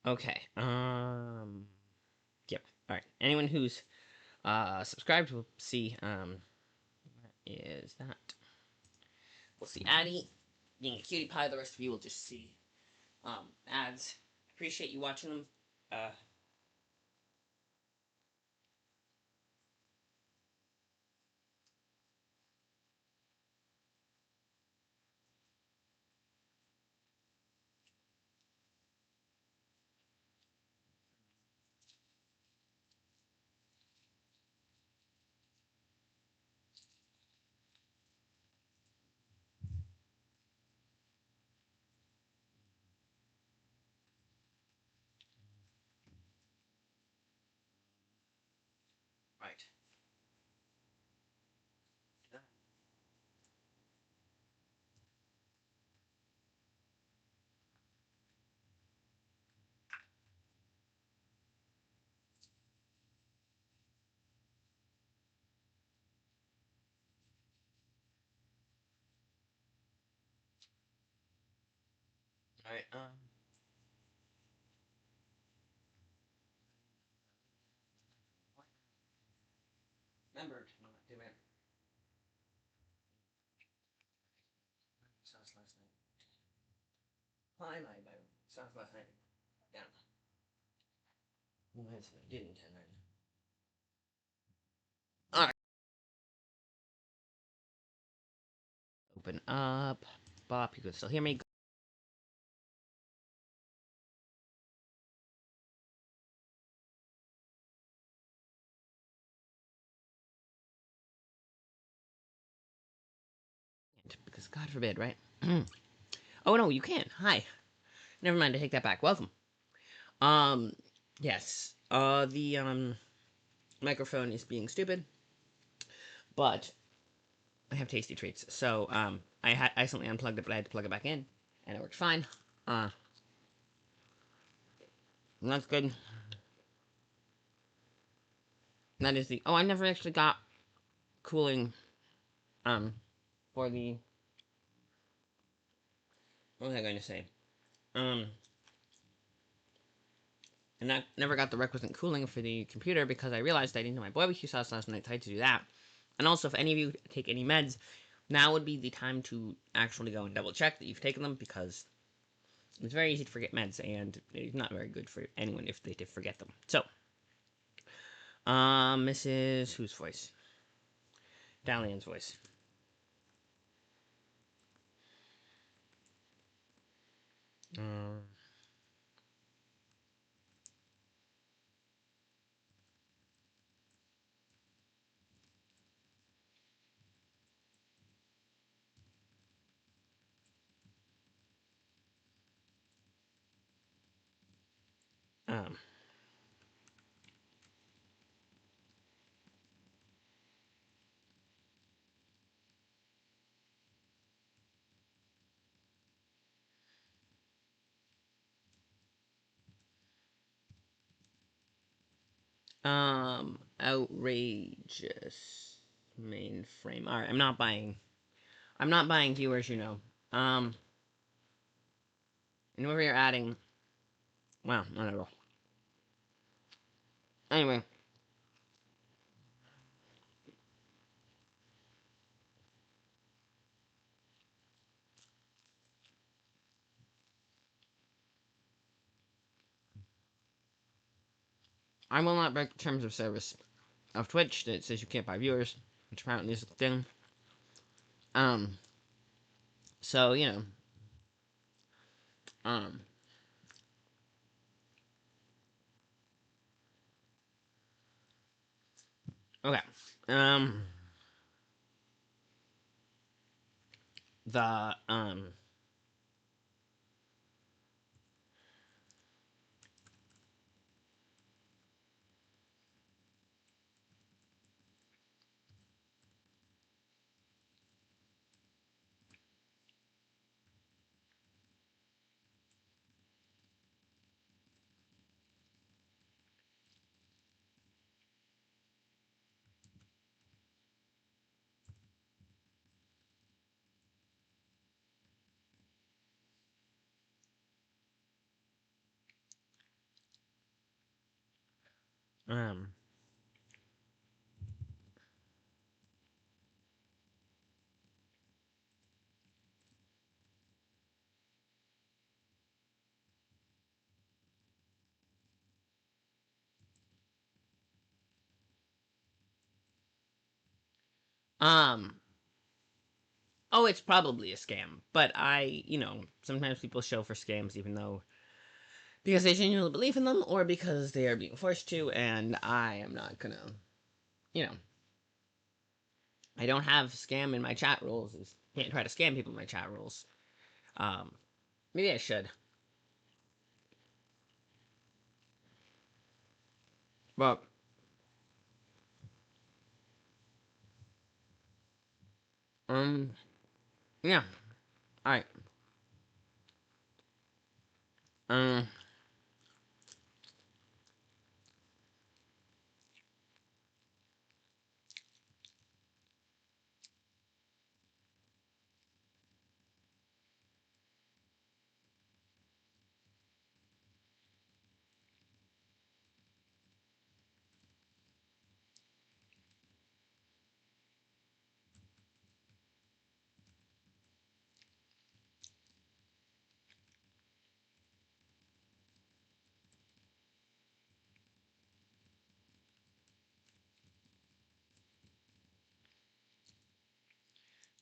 Okay. Yep. All right. Anyone who's subscribed will see is that we'll see Addie being a cutie pie. The rest of you will just see ads. Appreciate you watching them. Uh, right. All right. Remembered not doing sauce last night. Pie my sauce last night. Yeah. Well, that's what I didn't, and then. All right. Open up. Bob, you can still hear me. Because God forbid, right? Oh no, you can. Hi. Never mind. I take that back. Welcome. Um. Yes. The microphone is being stupid, but I have tasty treats. So I had accidentally unplugged it, but I had to plug it back in, and it worked fine. Uh, that's good. That is the. Oh, I never actually got cooling. Um, for the. What was I going to say? Um, and I never got the requisite cooling for the computer because I realized I didn't have my barbecue sauce last night. So I had to do that. And also, if any of you take any meds, now would be the time to actually go and double check that you've taken them because it's very easy to forget meds, and it's not very good for anyone if they did forget them. So, Mrs. Whose voice? Dalian's voice. Um, um, outrageous mainframe. All right, I'm not buying. I'm not buying viewers. You know. And whoever you're adding. Well, I don't know. Anyway, I will not break the terms of service of Twitch that says you can't buy viewers, which apparently is a thing. Um, so you know, um, okay, um, the Um. Um. Oh, it's probably a scam, but sometimes people show for scams even though because they genuinely believe in them or because they are being forced to, and I am not gonna, you know, I don't have scam in my chat rules. Can't try to scam people in my chat rules. Um, maybe I should, but um, yeah. All right. Um.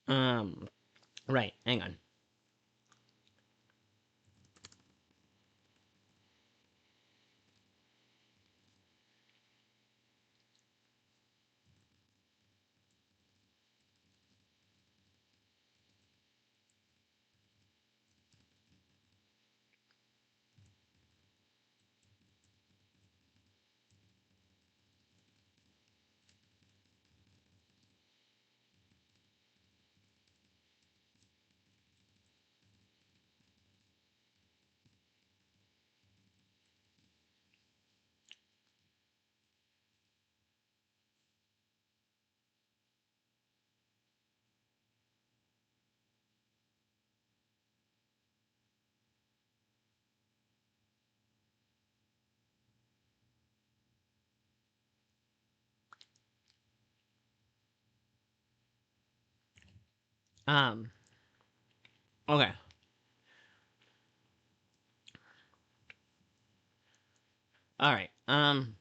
Um. Right. Hang on. Um. Okay. All right. Um.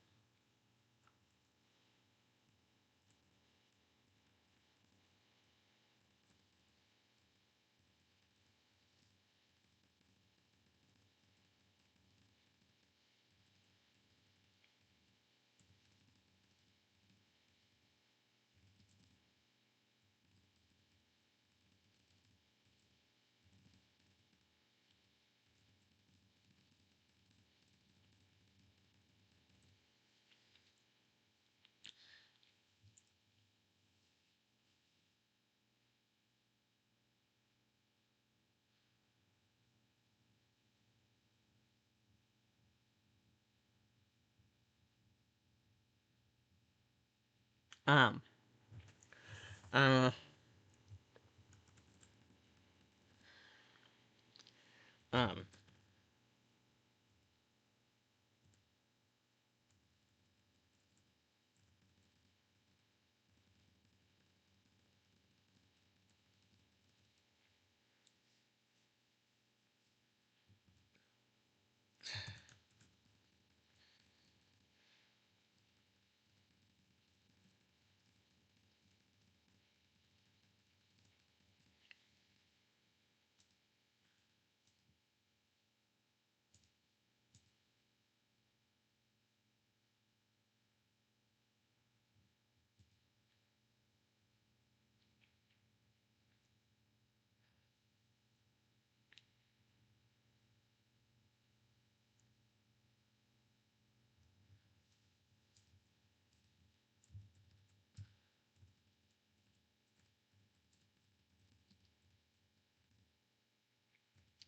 Uh. Um.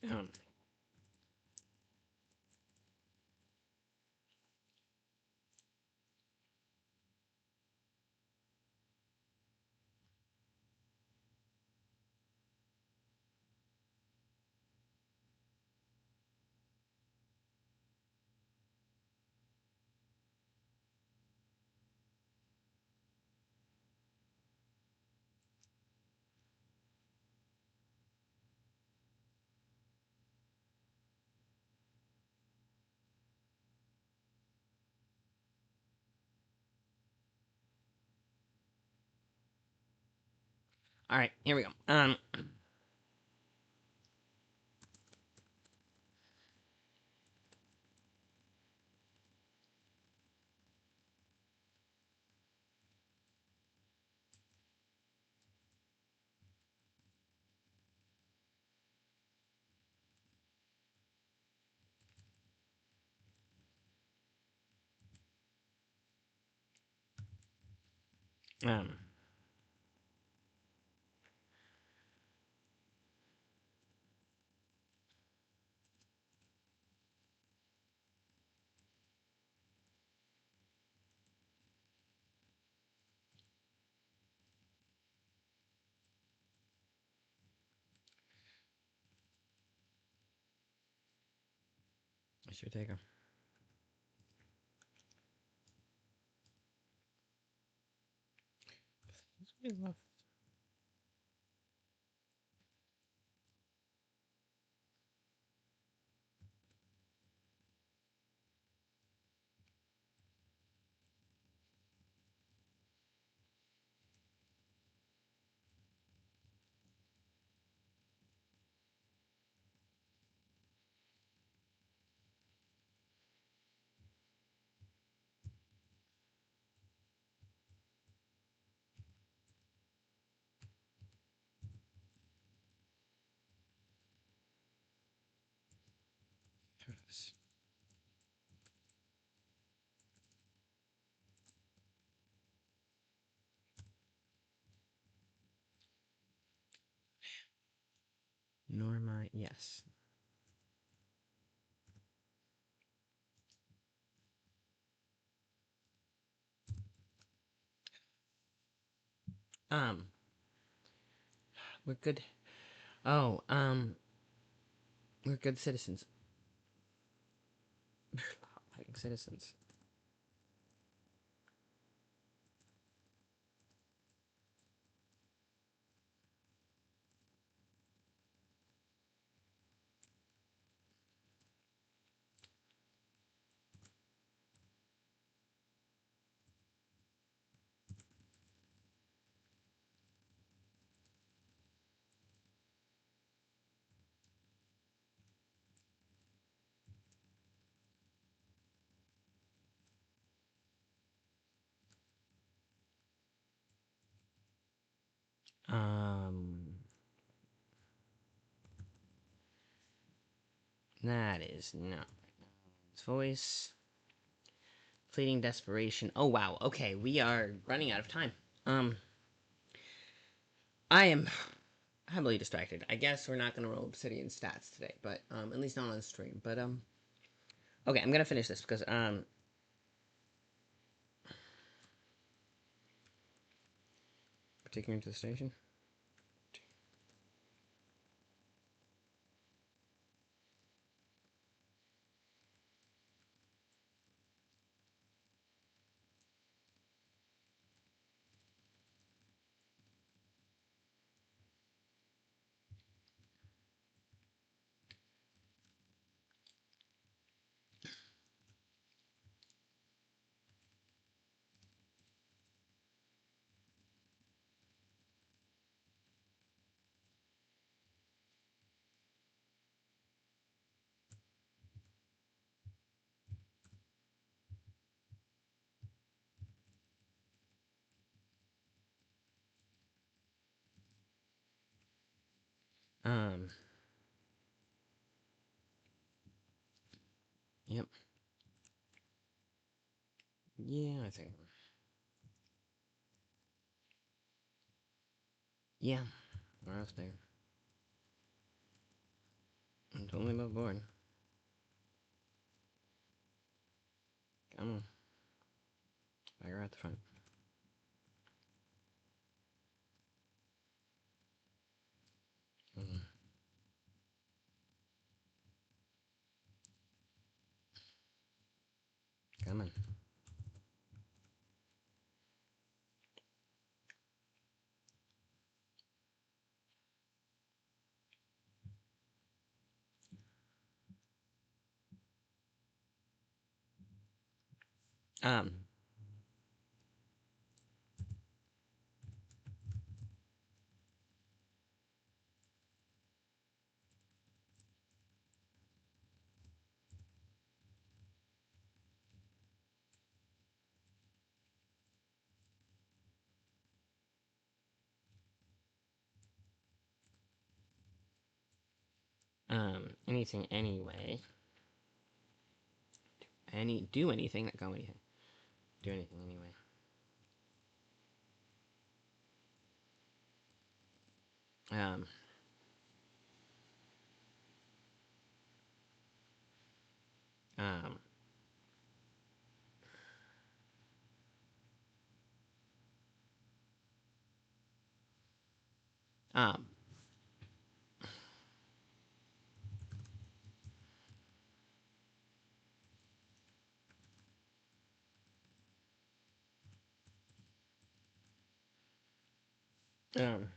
Um. Alright, here we go. Um, I should take her. Norma, yes. Um, we're good. Oh, we're good citizens. Like citizens. Um, that is not. His voice. Fleeting desperation. Oh, wow. Okay, we are running out of time. Um, I am heavily distracted. I guess we're not gonna roll Obsidian stats today, but, at least not on the stream. But, okay, I'm gonna finish this because, taking her to the station. Um, yep. Yeah, I think. Yeah, where else there? I'm totally above board. Come on. Fire out the front. Mm, come on. Um, anything anyway. Do anything, not go anything. Do anything anyway. Um, um, um, um,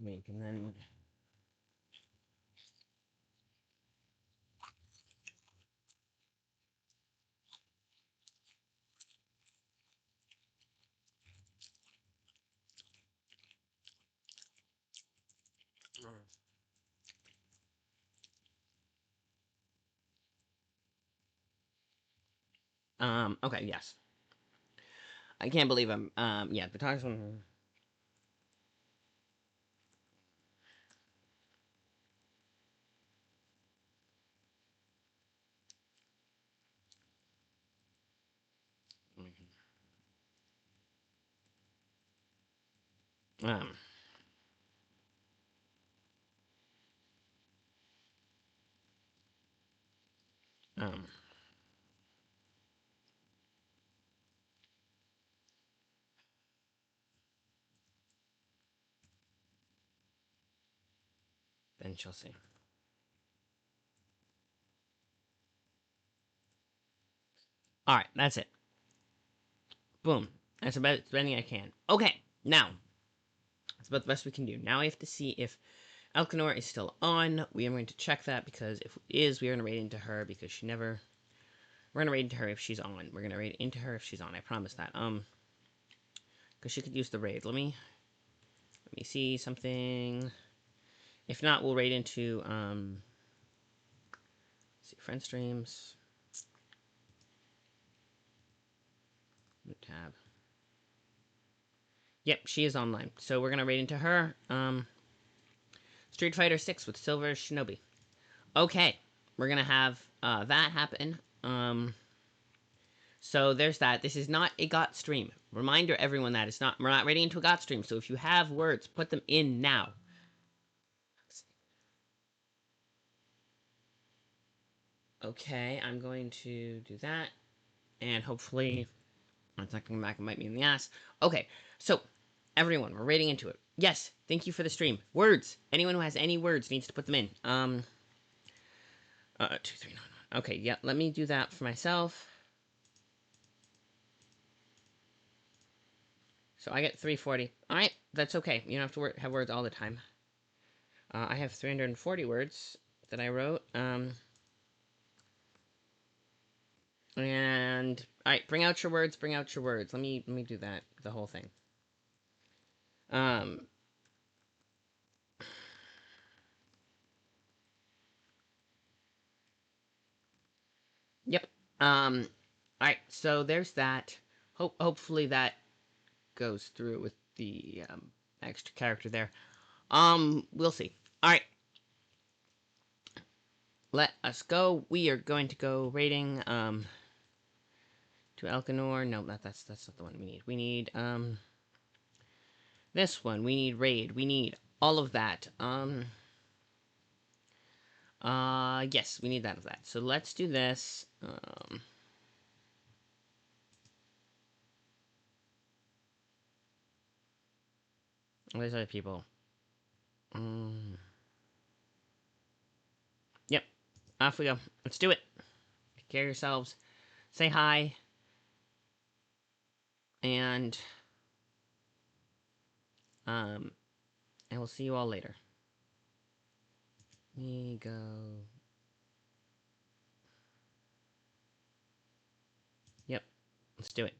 wait, and then, okay, yes. I can't believe yeah, the talks one. Um, um, then she'll see. Alright, that's it. Boom. That's about anything I can. Okay, now. That's about the best we can do. Now I have to see if Elkanor is still on. We are going to check that because if it is, we are going to raid into her because she never... We're going to raid into her if she's on. We're going to raid into her if she's on. I promise that. Because she could use the raid. Let me see something. If not, we'll raid into, see, friend streams. New tab. Yep, she is online. So we're going to raid into her. Street Fighter 6 with Silver Shinobi. Okay, we're going to have that happen. So there's that. This is not a GOT stream. Reminder everyone that it's not. We're not raiding into a GOT stream. So if you have words, put them in now. Okay, I'm going to do that, and hopefully it's not coming back and bite me in the ass. Okay, so everyone, we're raiding into it. Yes, thank you for the stream. Words. Anyone who has any words needs to put them in. 2391. Okay, yeah, let me do that for myself. So I get 340. Alright, that's okay. You don't have to have words all the time. I have 340 words that I wrote. And alright, bring out your words, bring out your words. Let me do that, the whole thing. Yep. Alright, so there's that. Hopefully that goes through with the extra character there. We'll see. Alright. Let us go. We are going to go raiding to Elkanor. No, that's not the one we need. We need this one. We need raid. We need all of that. Yes, we need that of that. So let's do this. Where's other people? Yep. Off we go. Let's do it. Take care of yourselves. Say hi. And I will see you all later. We go. Yep, let's do it.